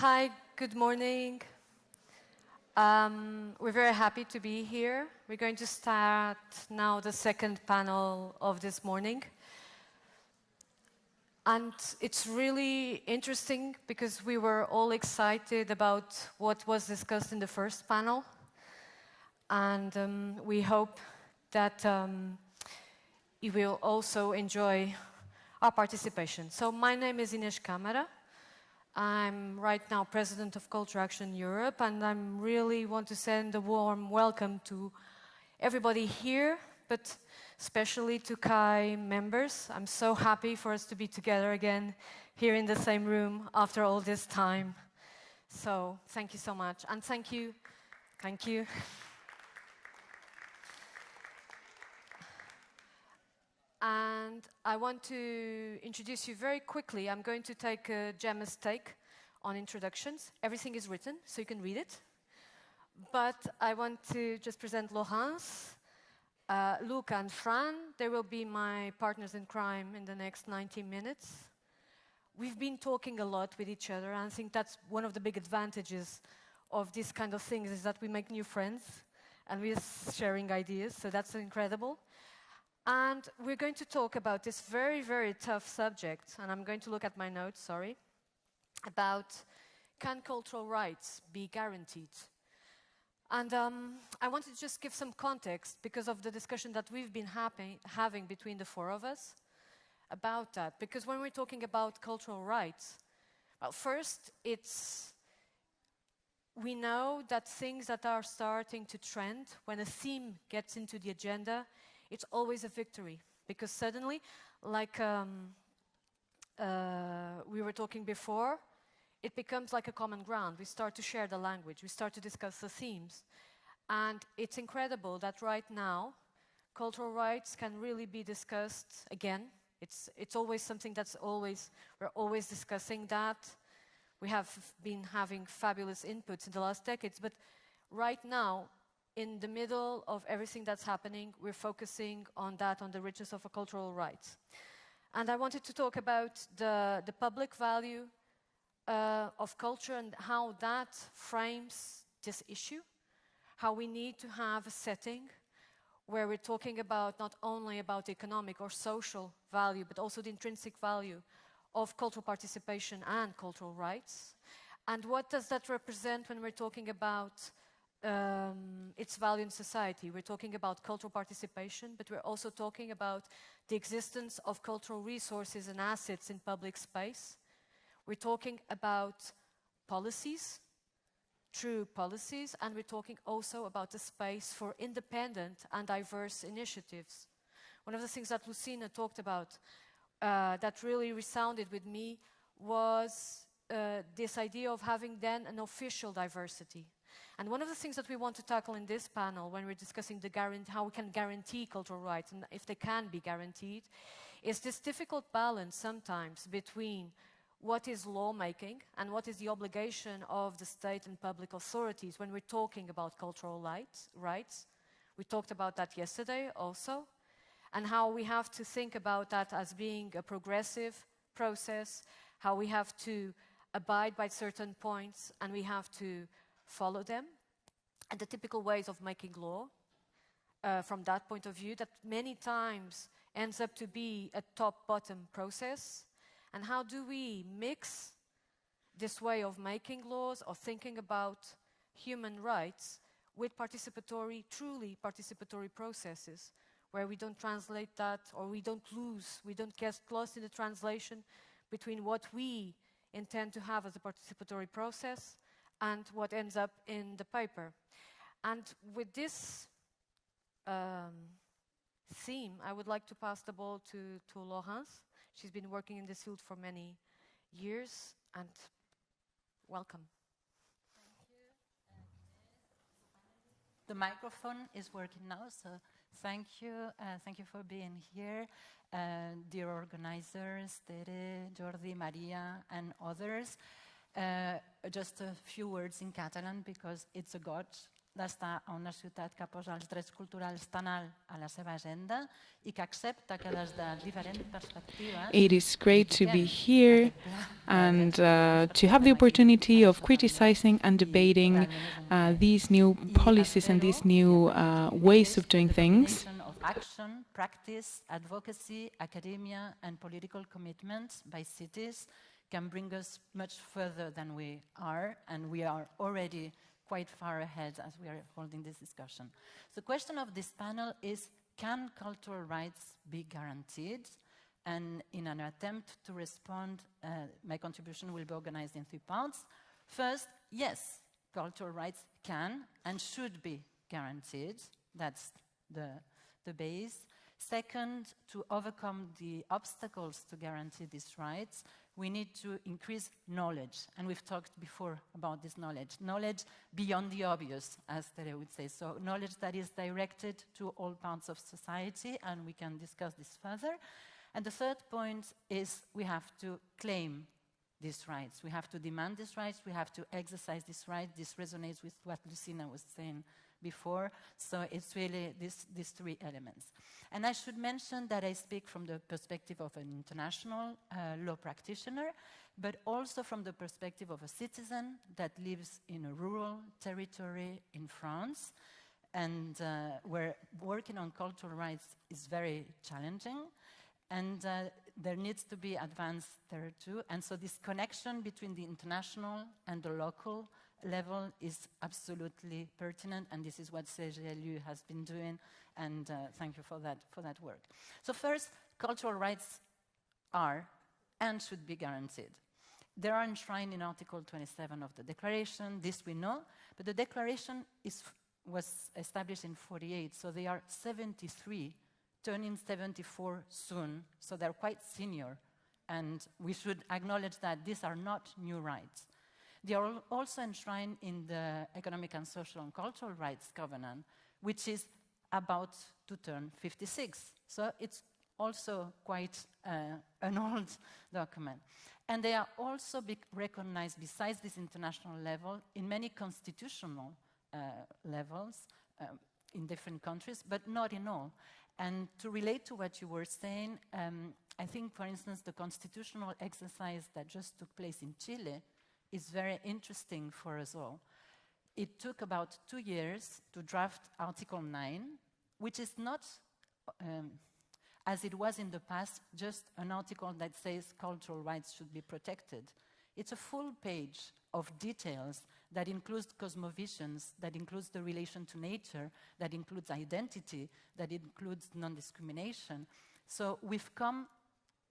Hi, good morning. We're very happy to be here. We're going to start now the second panel of this morning. And it's really interesting because we were all excited about what was discussed in the first panel. And we hope that you will also enjoy our participation. So my name is Inês Câmara. I'm right now President of Culture Action Europe, and I really want to send a warm welcome to everybody here, but especially to CAI members. I'm so happy for us to be together again here in the same room after all this time. So thank you so much, and thank you. And I want to introduce you very quickly. I'm going to take Gemma's take on introductions. Everything is written, so you can read it. But I want to just present Laurence, Luca and Fran. They will be my partners in crime in the next 90 minutes. We've been talking a lot with each other, and I think that's one of the big advantages of these kind of things, is that we make new friends, and we're sharing ideas, so that's incredible. And we're going to talk about this very, very tough subject, and I'm going to look at my notes, sorry, about can cultural rights be guaranteed? And I want to just give some context because of the discussion that we've been having between the four of us about that. Because when we're talking about cultural rights, well, first, we know that things that are starting to trend, when a theme gets into the agenda, it's always a victory, because suddenly, like we were talking before, it becomes like a common ground. We start to share the language, we start to discuss the themes. And it's incredible that right now, cultural rights can really be discussed again. It's always something we're always discussing that. We have been having fabulous inputs in the last decades, but right now, in the middle of everything that's happening, we're focusing on that, on the richness of our cultural rights. And I wanted to talk about the public value of culture and how that frames this issue, how we need to have a setting where we're talking about not only about economic or social value, but also the intrinsic value of cultural participation and cultural rights. And what does that represent when we're talking about its value in society? We're talking about cultural participation, but we're also talking about the existence of cultural resources and assets in public space. We're talking about policies, true policies, and we're talking also about the space for independent and diverse initiatives. One of the things that Lucina talked about that really resounded with me was this idea of having then an official diversity. And one of the things that we want to tackle in this panel when we're discussing how we can guarantee cultural rights and if they can be guaranteed, is this difficult balance sometimes between what is lawmaking and what is the obligation of the state and public authorities when we're talking about cultural rights. We talked about that yesterday also, and how we have to think about that as being a progressive process, how we have to abide by certain points and we have to follow them, and the typical ways of making law from that point of view that many times ends up to be a top-bottom process. And how do we mix this way of making laws or thinking about human rights with truly participatory processes, where we don't translate that, or we don't get lost in the translation between what we intend to have as a participatory process and what ends up in the paper. And with this theme, I would like to pass the ball to Laurence. She's been working in this field for many years, and welcome. Thank you. The microphone is working now, so thank you. Thank you for being here, dear organizers, Tere, Jordi, Maria, and others. Just a few words in Catalan, because it's a goig d'estar a una ciutat que posa els drets culturals tan alt a la seva agenda i que accepta que des de diferents perspectives. It is great to be here and to have the opportunity of criticizing and debating these new policies and these new ways of doing things. Of action, practice, advocacy, academia, and political commitment by cities can bring us much further than we are, and we are already quite far ahead as we are holding this discussion. The question of this panel is, can cultural rights be guaranteed? And in an attempt to respond, my contribution will be organized in 3 parts. First, yes, cultural rights can and should be guaranteed. That's the base. Second, to overcome the obstacles to guarantee these rights, we need to increase knowledge. And we've talked before about this knowledge. Knowledge beyond the obvious, as Tere would say. So knowledge that is directed to all parts of society, and we can discuss this further. And the third point is we have to claim these rights. We have to demand these rights. We have to exercise these rights. This resonates with what Lucina was saying before. So it's really these 3 elements. And I should mention that I speak from the perspective of an international law practitioner, but also from the perspective of a citizen that lives in a rural territory in France, and where working on cultural rights is very challenging. And there needs to be advance there too. And so this connection between the international and the local level is absolutely pertinent, and this is what CGLU has been doing, and thank you for that work. So first, cultural rights are and should be guaranteed. They are enshrined in Article 27 of the Declaration, this we know, but the Declaration was established in 48, so they are 73, turning 74 soon, so they're quite senior, and we should acknowledge that these are not new rights. They are also enshrined in the Economic and Social and Cultural Rights Covenant, which is about to turn 56. So it's also quite an old document. And they are also recognized, besides this international level, in many constitutional levels in different countries, but not in all. And to relate to what you were saying, I think, for instance, the constitutional exercise that just took place in Chile is very interesting for us all. It took about 2 years to draft Article 9, which is not, as it was in the past, just an article that says cultural rights should be protected. It's a full page of details that includes cosmovisions, that includes the relation to nature, that includes identity, that includes non-discrimination. So we've come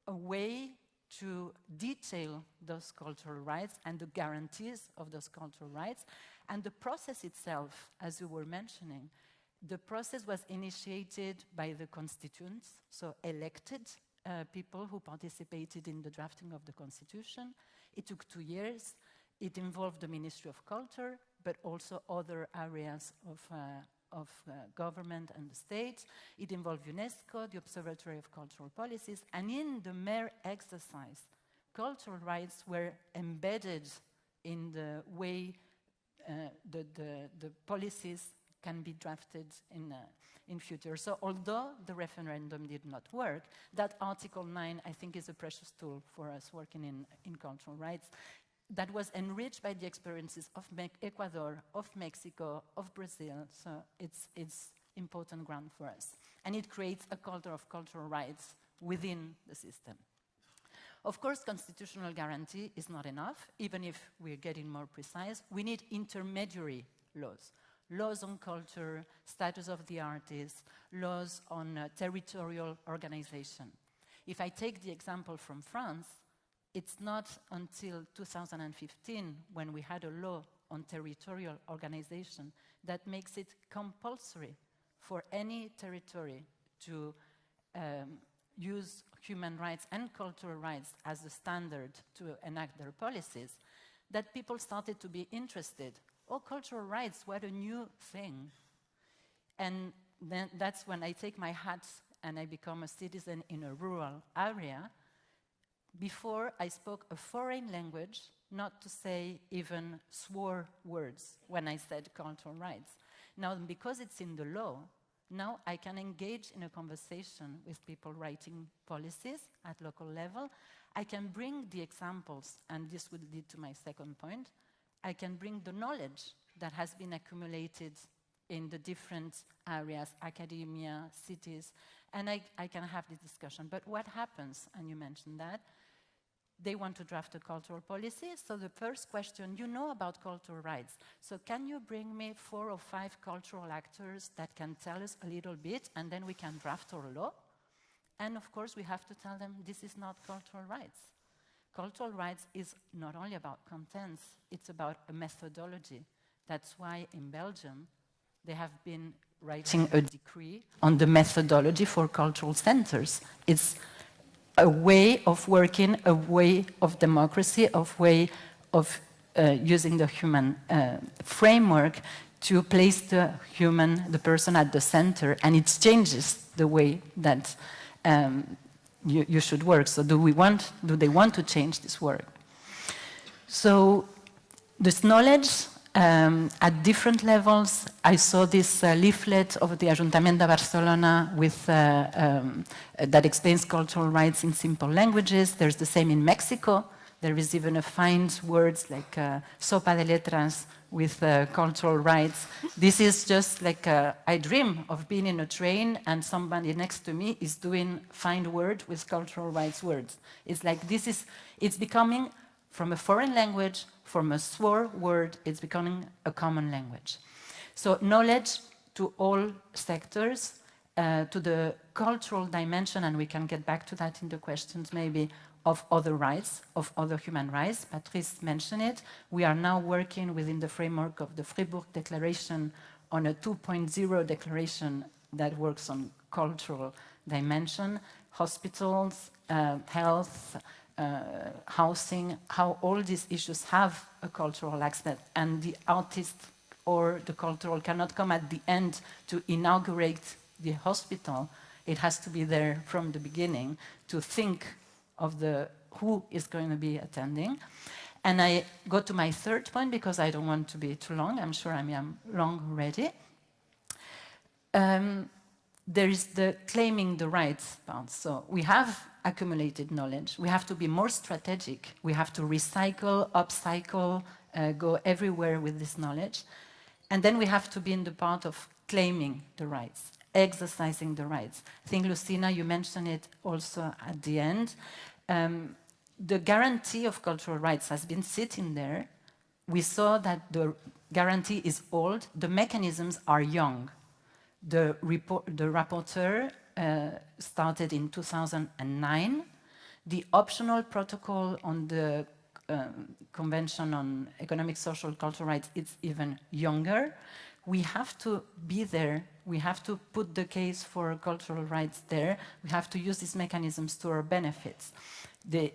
a way to detail those cultural rights and the guarantees of those cultural rights. And the process itself, as you were mentioning, the process was initiated by the constituents, so elected people who participated in the drafting of the Constitution. It took 2 years. It involved the Ministry of Culture, but also other areas of government and the state. It involved UNESCO, the Observatory of Cultural Policies, and in the mere exercise, cultural rights were embedded in the way the policies can be drafted in future. So although the referendum did not work, that Article 9, I think, is a precious tool for us working in cultural rights that was enriched by the experiences of Ecuador, of Mexico, of Brazil. So it's important ground for us. And it creates a culture of cultural rights within the system. Of course, constitutional guarantee is not enough, even if we're getting more precise. We need intermediary laws. Laws on culture, status of the artist, laws on territorial organization. If I take the example from France, it's not until 2015, when we had a law on territorial organization, that makes it compulsory for any territory to use human rights and cultural rights as the standard to enact their policies, that people started to be interested. Oh, cultural rights, what a new thing. And then that's when I take my hat and I become a citizen in a rural area. Before, I spoke a foreign language, not to say even swore words when I said cultural rights. Now, because it's in the law, Now I can engage in a conversation with people writing policies at local level. I can bring the examples, and this would lead to my second point. I can bring the knowledge that has been accumulated in the different areas, academia, cities, and I can have this discussion. But what happens, and you mentioned that, they want to draft a cultural policy, so the first question, you know about cultural rights, so can you bring me 4 or 5 cultural actors that can tell us a little bit, and then we can draft our law? And of course, we have to tell them this is not cultural rights. Cultural rights is not only about contents, it's about a methodology. That's why in Belgium, they have been writing a decree on the methodology for cultural centers. It's a way of working, a way of democracy, a way of using the human framework to place the person at the center, and it changes the way that you should work. So do they want to change this work? So this knowledge at different levels. I saw this leaflet of the Ayuntamiento de Barcelona with, that explains cultural rights in simple languages. There's the same in Mexico. There is even a find words like sopa de letras with cultural rights. This is just like, I dream of being in a train and somebody next to me is doing find word with cultural rights words. It's like it's becoming from a foreign language, from a swear word, it's becoming a common language. So knowledge to all sectors, to the cultural dimension, and we can get back to that in the questions maybe, of other rights, of other human rights. Patrice mentioned it. We are now working within the framework of the Fribourg Declaration on a 2.0 declaration that works on cultural dimension, hospitals, health, housing, how all these issues have a cultural aspect, and the artist or the cultural cannot come at the end to inaugurate the hospital. It has to be there from the beginning to think of who is going to be attending. And I go to my third point because I don't want to be too long. I'm sure I am long already. There is the claiming the rights part. So we have accumulated knowledge. We have to be more strategic. We have to recycle, upcycle, go everywhere with this knowledge. And then we have to be in the part of claiming the rights, exercising the rights. I think, Lucina, you mentioned it also at the end. The guarantee of cultural rights has been sitting there. We saw that the guarantee is old. The mechanisms are young. The rapporteur started in 2009. The optional protocol on the Convention on Economic, Social, Cultural Rights, it's even younger. We have to be there. We have to put the case for cultural rights there. We have to use these mechanisms to our benefits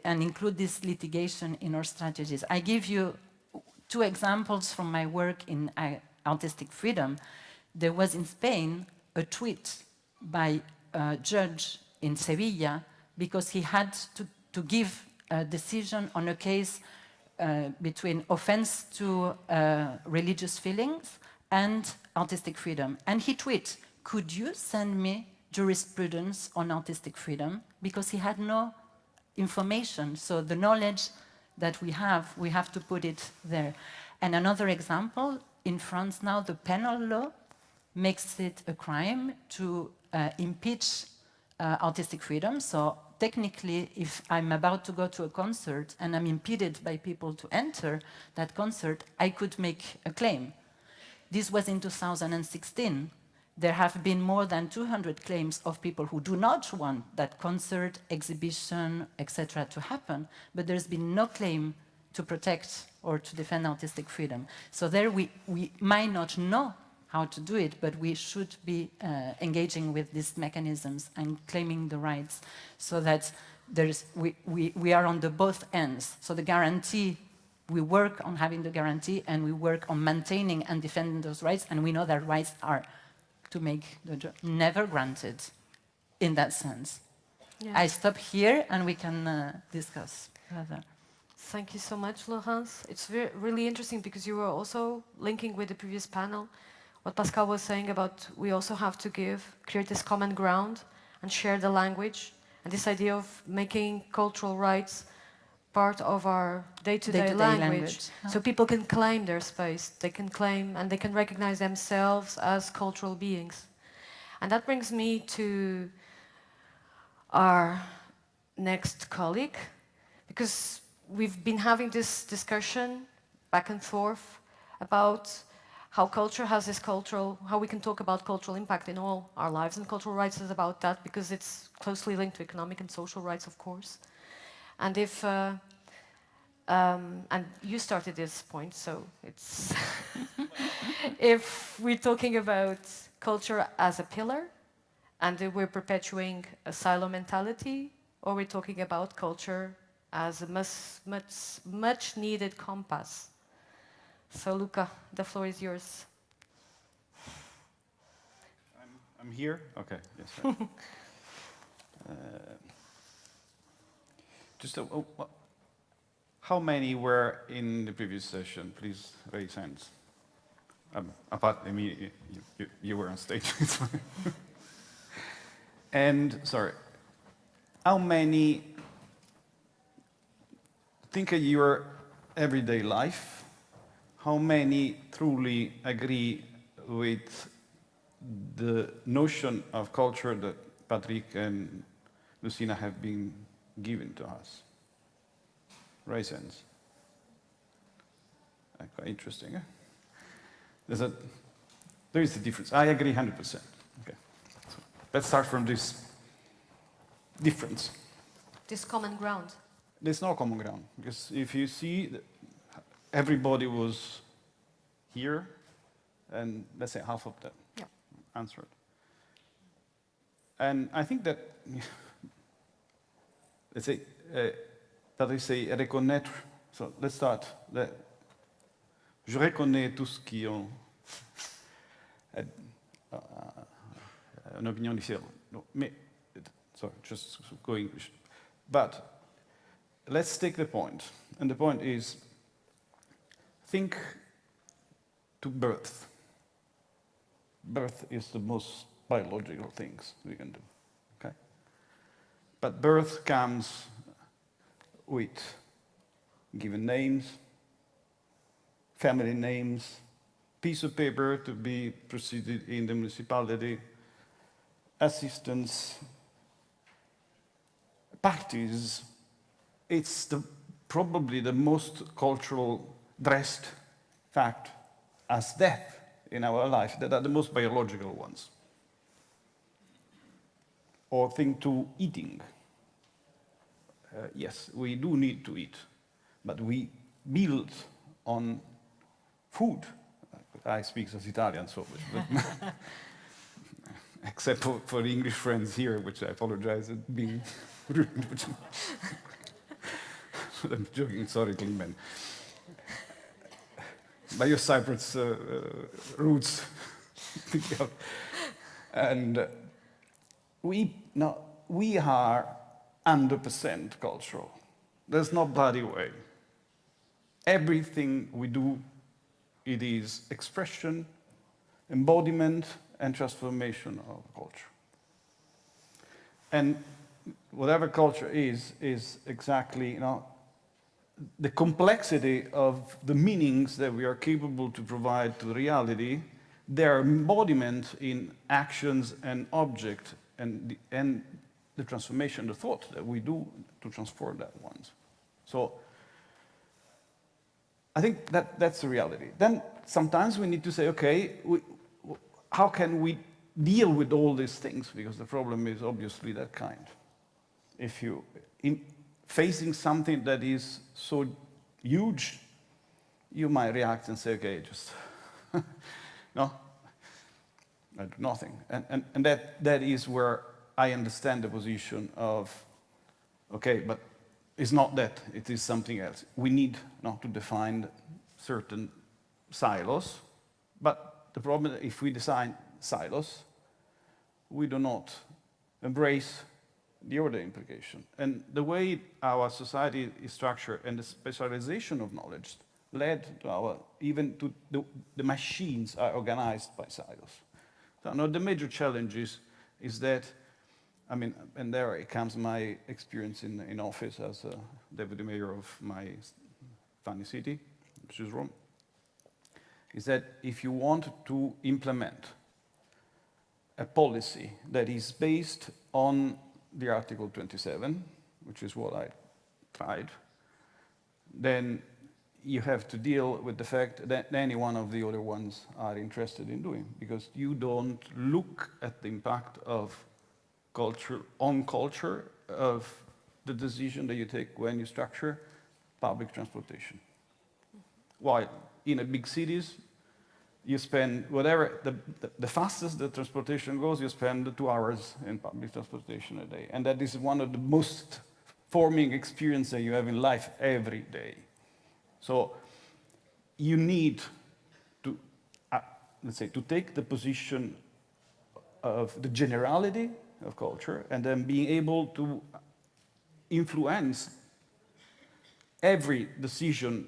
and include this litigation in our strategies. I give you 2 examples from my work in artistic freedom. There was in Spain a tweet by a judge in Sevilla because he had to give a decision on a case between offense to religious feelings and artistic freedom. And he tweeted, could you send me jurisprudence on artistic freedom? Because he had no information. So the knowledge that we have to put it there. And another example, in France now, the penal law makes it a crime to impeach artistic freedom. So technically, if I'm about to go to a concert and I'm impeded by people to enter that concert, I could make a claim. This was in 2016. There have been more than 200 claims of people who do not want that concert, exhibition, etc. to happen, but there's been no claim to protect or to defend artistic freedom. So there we might not know how to do it, but we should be engaging with these mechanisms and claiming the rights so that we are on the both ends. So the guarantee, we work on having the guarantee and we work on maintaining and defending those rights, and we know that rights are to make the job never granted in that sense. Yeah. I stop here and we can discuss further. Thank you so much, Laurence. It's really interesting because you were also linking with the previous panel what Pascal was saying about we also have to create this common ground and share the language, and this idea of making cultural rights part of our day-to-day language. So people can claim their space, they can claim and they can recognize themselves as cultural beings. And that brings me to our next colleague, because we've been having this discussion back and forth about how culture has this how we can talk about cultural impact in all our lives, and cultural rights is about that because it's closely linked to economic and social rights, of course. And and you started this point, so it's if we're talking about culture as a pillar, and if we're perpetuating a silo mentality, or we're talking about culture as a much needed compass. So Luca, the floor is yours. I'm here? Okay, yes. How many were in the previous session? Please raise hands. Apart, I mean, you were on stage. It's fine. And, sorry, how many think of your everyday life? How many truly agree with the notion of culture that Patrick and Lucina have been given to us? Raise hands. Quite interesting, eh? There is a difference. I agree 100%. Okay. So let's start from this difference. This common ground. There's no common ground, because if you see, everybody was here, and let's say half of them answered. And I think that, let's say, reconnaître. So let's start. Je reconnais tous ceux qui ont une opinion différente. No, sorry, just go English. But let's take the point. And the point is, think to birth. Birth is the most biological things we can do. Okay? But birth comes with given names, family names, piece of paper to be proceeded in the municipality, assistance, parties. It's probably the most cultural dressed fact as death in our life that are the most biological ones. Or think to eating. Yes, we do need to eat, but we build on food. I speak as Italian, so but except for the English friends here, which I apologize for being rude. I'm joking, sorry, Clement. By your Cyprus roots. And we are 100% cultural. There's no bloody way. Everything we do, it is expression, embodiment, and transformation of culture. And whatever culture is exactly, the complexity of the meanings that we are capable to provide to reality, their embodiment in actions and object, and the transformation, the thought that we do to transform that ones. So I think that's the reality. Then sometimes we need to say, okay, how can we deal with all these things? Because the problem is obviously that kind. If you facing something that is so huge, you might react and say, okay, just no, I do nothing. And that is where I understand the position of, okay, but it's not that, it is something else. We need not to define certain silos, but the problem is if we design silos, we do not embrace the other implication. And the way our society is structured and the specialization of knowledge, led to our, even to the machines are organized by silos. So now the major challenge is that, I mean, and there it comes my experience in office as a deputy mayor of my funny city, which is Rome, is that if you want to implement a policy that is based on the Article 27, which is what I tried, then you have to deal with the fact that any one of the other ones are interested in doing, because you don't look at the impact of culture on culture of the decision that you take when you structure public transportation. While in a big cities, you spend whatever, the fastest the transportation goes, you spend 2 hours in public transportation a day. And that is one of the most forming experiences you have in life every day. So you need to, let's say, to take the position of the generality of culture and then being able to influence every decision,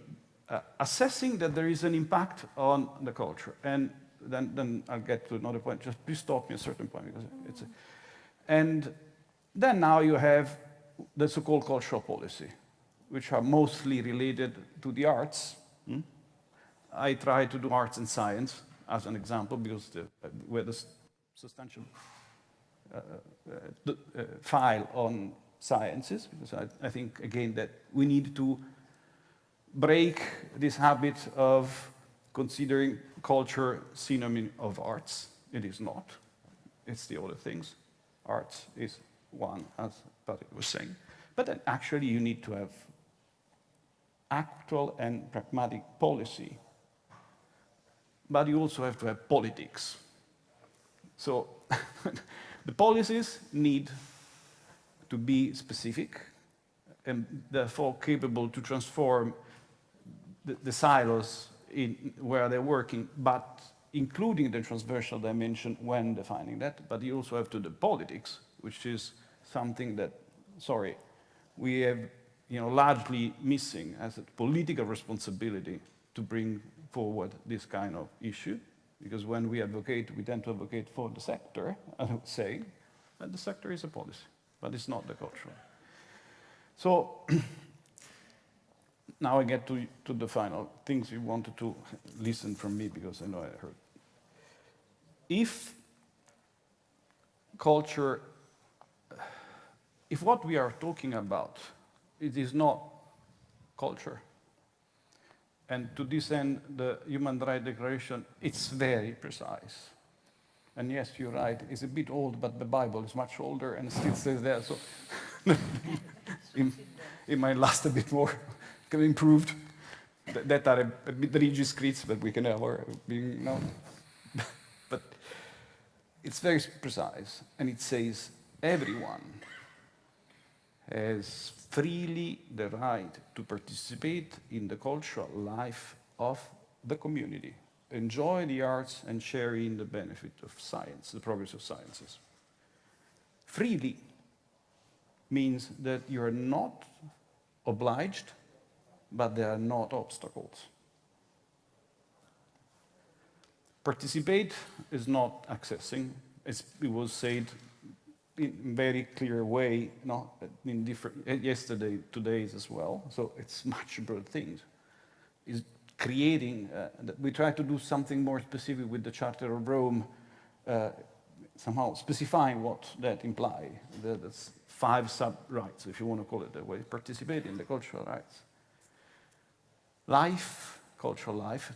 assessing that there is an impact on the culture. And then I'll get to another point. Just please stop me at a certain point, because it's and then now you have the so-called cultural policy, which are mostly related to the arts. I try to do arts and science as an example, because where the substantial file on sciences, because I think, again, that we need to break this habit of considering culture synonym of arts. It is not. It's the other things. Arts is one, as Patrick was saying. But then actually you need to have actual and pragmatic policy. But you also have to have politics. So the policies need to be specific and therefore capable to transform the silos in where they're working, but including the transversal dimension when defining that. But you also have to do politics, which is something that, sorry, we have largely missing as a political responsibility to bring forward this kind of issue. Because when we advocate, we tend to advocate for the sector, I would say, and the sector is a policy, but it's not the cultural. So now I get to the final things you wanted to listen from me, because I know I heard. If culture, if what we are talking about, it is not culture, and to this end, the Human Rights Declaration, it's very precise. And yes, you're right, it's a bit old, but the Bible is much older and still says there, so it might last a bit more, can be improved. That are a bit rigid scripts, but we can have But it's very precise, and it says everyone has freely the right to participate in the cultural life of the community, enjoy the arts, and share in the benefit of science, the progress of sciences. Freely means that you are not obliged, but there are not obstacles. Participate is not accessing, as it was said in a very clear way, in different, yesterday, today as well. So it's much broad things. Is creating, we try to do something more specific with the Charter of Rome, somehow specifying what that implies. That's 5 sub-rights, if you want to call it that way. Participate in the cultural rights. Life, cultural life,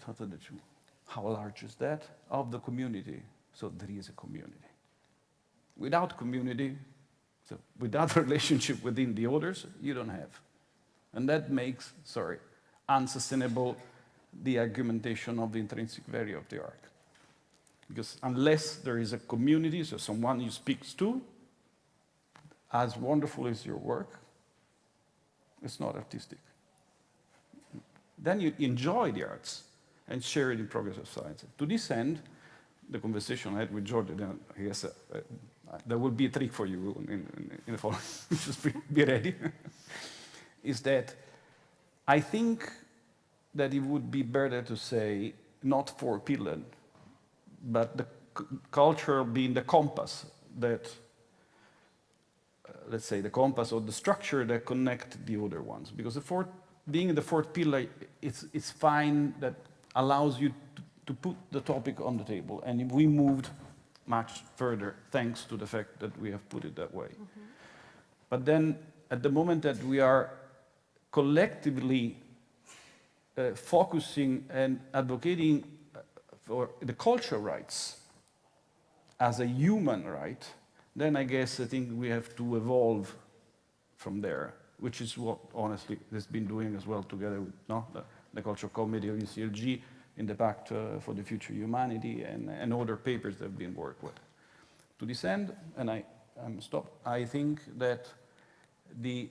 how large is that? Of the community. So there is a community. Without community, so without relationship within the others, you don't have. And that makes, unsustainable the argumentation of the intrinsic value of the art. Because unless there is a community, so someone you speak to, as wonderful as your work, it's not artistic. Then you enjoy the arts and share it in progress of science. To this end, the conversation I had with Jordan, I guess there will be a trick for you in the following, just be ready, is that I think that it would be better to say not 4 pillars, but the culture being the compass that, let's say, the compass or the structure that connect the other ones. Because being the fourth pillar, it's fine, that allows you to put the topic on the table. And we moved much further thanks to the fact that we have put it that way. Mm-hmm. But then, at the moment that we are collectively focusing and advocating for the cultural rights as a human right, then I think we have to evolve from there, which is what, honestly, has been doing as well together with the Cultural Committee of UCLG in the Pact for the Future Humanity and other papers that have been worked with. To this end, and I'm stopped, I think that the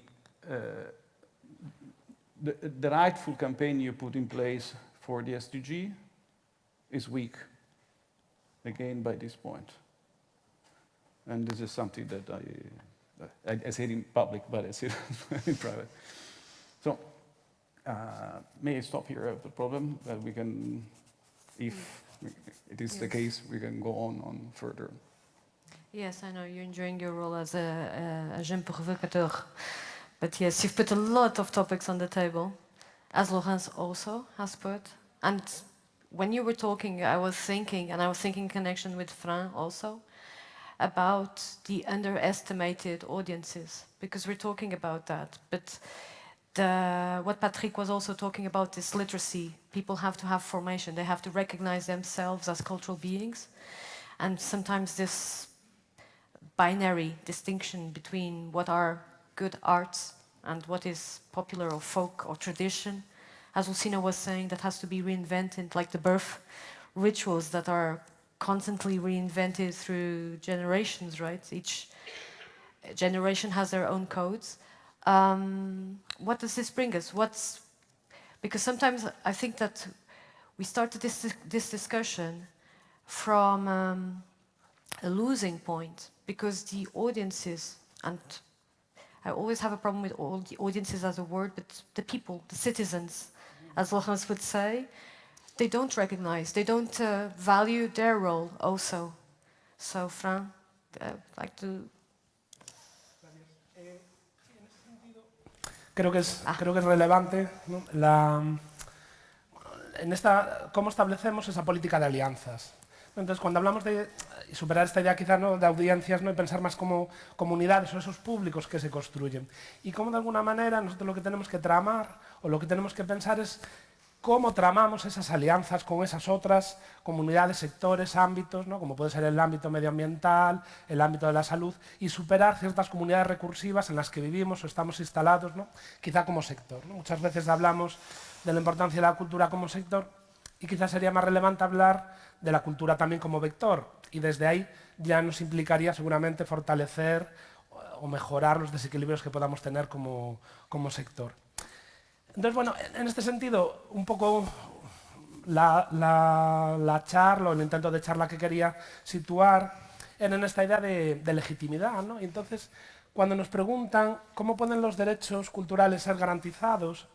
rightful campaign you put in place for the SDG is weak, again, by this point. And this is something that I said in public, but I said in private. So, may I stop here at the problem? That we can, if it is the case, we can go on further. Yes, I know you're enjoying your role as a jeune provocateur. But yes, you've put a lot of topics on the table, as Laurence also has put. And when you were talking, I was thinking in connection with Fran also, about the underestimated audiences, because we're talking about that. But what Patrick was also talking about is literacy. People have to have formation. They have to recognize themselves as cultural beings. And sometimes this binary distinction between what are good arts and what is popular or folk or tradition, as Lucina was saying, that has to be reinvented, like the birth rituals that are constantly reinvented through generations, right? Each generation has their own codes. What does this bring us? Because sometimes I think that we started this discussion from a losing point, because the audiences, and I always have a problem with all the audiences as a word, but the people, the citizens, as Laurence would say, they don't recognize, they don't value their role also. So, Fran, I'd like to... Creo que es relevante, ¿no? Cómo establecemos esa política de alianzas. Entonces, cuando hablamos de superar esta idea quizás, ¿no?, de audiencias, ¿no?, y pensar más como comunidades o esos públicos que se construyen. Y cómo de alguna manera nosotros lo que tenemos que tramar o lo que tenemos que pensar es cómo tramamos esas alianzas con esas otras comunidades, sectores, ámbitos, ¿no?, como puede ser el ámbito medioambiental, el ámbito de la salud, y superar ciertas comunidades recursivas en las que vivimos o estamos instalados, ¿no?, quizá como sector, ¿no? Muchas veces hablamos de la importancia de la cultura como sector y quizás sería más relevante hablar de la cultura también como vector, y desde ahí ya nos implicaría seguramente fortalecer o mejorar los desequilibrios que podamos tener como sector. Entonces, bueno, en este sentido, un poco la charla o el intento de charla que quería situar era en esta idea de legitimidad, ¿no? Y entonces, cuando nos preguntan cómo pueden los derechos culturales ser garantizados,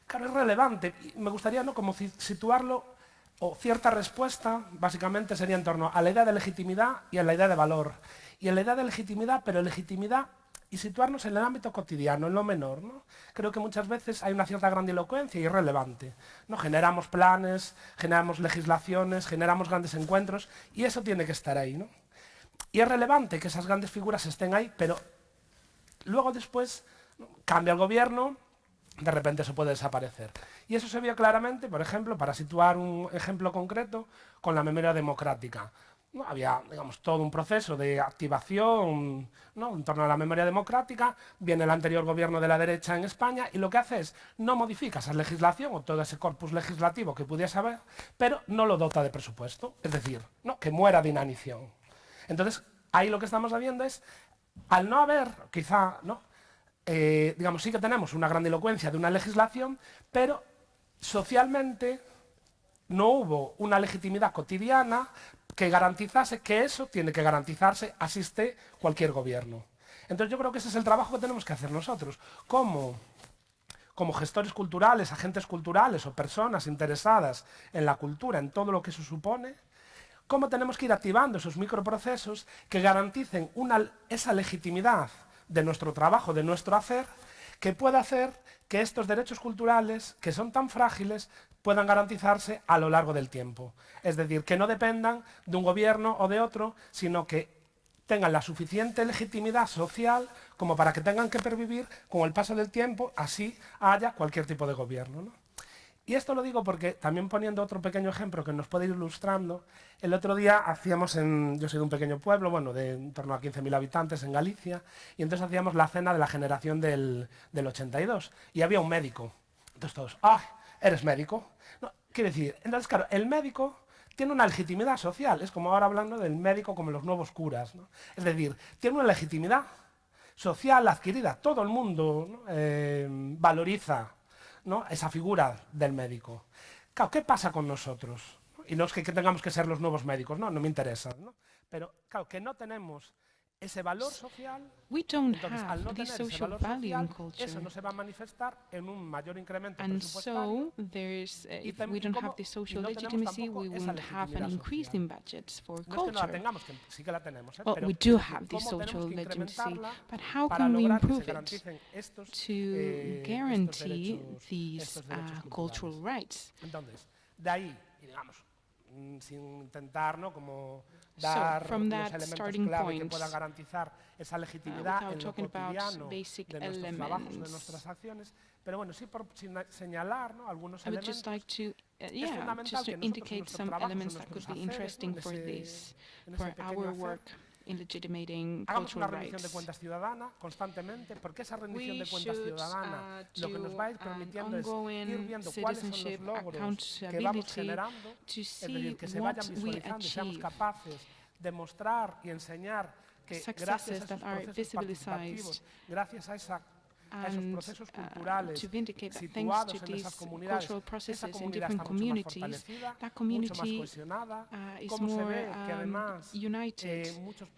claro, es relevante. Y me gustaría, ¿no?, como situarlo, o cierta respuesta, básicamente sería en torno a la idea de legitimidad y a la idea de valor. Y en la idea de legitimidad, pero legitimidad y situarnos en el ámbito cotidiano, en lo menor, ¿no? Creo que muchas veces hay una cierta grandilocuencia y es relevante, ¿no? Generamos planes, generamos legislaciones, generamos grandes encuentros y eso tiene que estar ahí, ¿no? Y es relevante que esas grandes figuras estén ahí, pero luego después, ¿no?, cambia el gobierno, de repente eso puede desaparecer. Y eso se vio claramente, por ejemplo, para situar un ejemplo concreto, con la memoria democrática. ¿No? Había, digamos, todo un proceso de activación, ¿no?, en torno a la memoria democrática. Viene el anterior gobierno de la derecha en España y lo que hace es no modifica esa legislación o todo ese corpus legislativo que pudiese haber, pero no lo dota de presupuesto, es decir, ¿no?, que muera de inanición. Entonces, ahí lo que estamos viendo es, al no haber, quizá, ¿no?, digamos, sí que tenemos una grandilocuencia de una legislación, pero socialmente no hubo una legitimidad cotidiana que garantizase que eso tiene que garantizarse, asiste cualquier gobierno. Entonces yo creo que ese es el trabajo que tenemos que hacer nosotros. ¿Cómo como gestores culturales, agentes culturales o personas interesadas en la cultura, en todo lo que eso supone, cómo tenemos que ir activando esos microprocesos que garanticen esa legitimidad de nuestro trabajo, de nuestro hacer, que pueda hacer que estos derechos culturales, que son tan frágiles, puedan garantizarse a lo largo del tiempo. Es decir, que no dependan de un gobierno o de otro, sino que tengan la suficiente legitimidad social como para que tengan que pervivir con el paso del tiempo, así haya cualquier tipo de gobierno, ¿no? Y esto lo digo porque, también poniendo otro pequeño ejemplo que nos puede ir ilustrando, el otro día hacíamos, yo soy de un pequeño pueblo, bueno, de en torno a 15.000 habitantes en Galicia, y entonces hacíamos la cena de la generación del 82, y había un médico. Entonces todos, ¡ah, eres médico! No, quiere decir, entonces claro, el médico tiene una legitimidad social, es como ahora hablando del médico como los nuevos curas, ¿no? Es decir, tiene una legitimidad social adquirida, todo el mundo, ¿no? Valoriza, ¿no? Esa figura del médico. Claro, ¿qué pasa con nosotros? Y no es que tengamos que ser los nuevos médicos, no me interesa, ¿no? Pero claro, que no tenemos ese valor social, We don't entonces have al no this tener ese social valor value in social, culture. eso no se va a manifestar en un mayor incremento And presupuestario. so, there's, if tam- we y don't como- have the y social no tenemos legitimacy, tampoco we esa won't have an legitimidad increase social. in budgets for No es que no la culture. tengamos, que sí que la tenemos, Well, pero we do es decir, have this cómo tenemos social que legitimacy, incrementarla but how para can we lograr que se improve it garanticen estos to guarantee these estos derechos cultural culturales. rights? Entonces, de ahí, y digamos, sin intentar, ¿no?, como dar from los that elementos starting clave que point, puedan garantizar esa legitimidad without en lo talking about cotidiano basic de nuestros trabajos, de elements, nuestras acciones, pero bueno, sí por señalar, ¿no?, algunos I would just elementos. like to, Es fundamental just to que nosotros en indicate nuestro some trabajo, en elements that nuestros could be haceres, ¿no?, interesting en for ese this, pequeño for our hacer, work in legitimating hagamos una cultural rendición de rights. cuentas ciudadana constantemente, porque esa rendición We de cuentas should ciudadana lo que nos do va a ir an permitiendo es ir ongoing viendo cuáles son los citizenship logros que vamos accountability generando, to es see decir, que se what vayan we visualizando y seamos achieve, capaces de mostrar y enseñar que gracias a successes esos that are procesos participativos, visibilized, gracias a esos and procesos culturales to vindicate that thanks situados to en these esas comunidades, cultural esa processes in comunidad different está mucho más communities, fortalecida, that mucho más community cohesionada, is cómo se more ve que además united,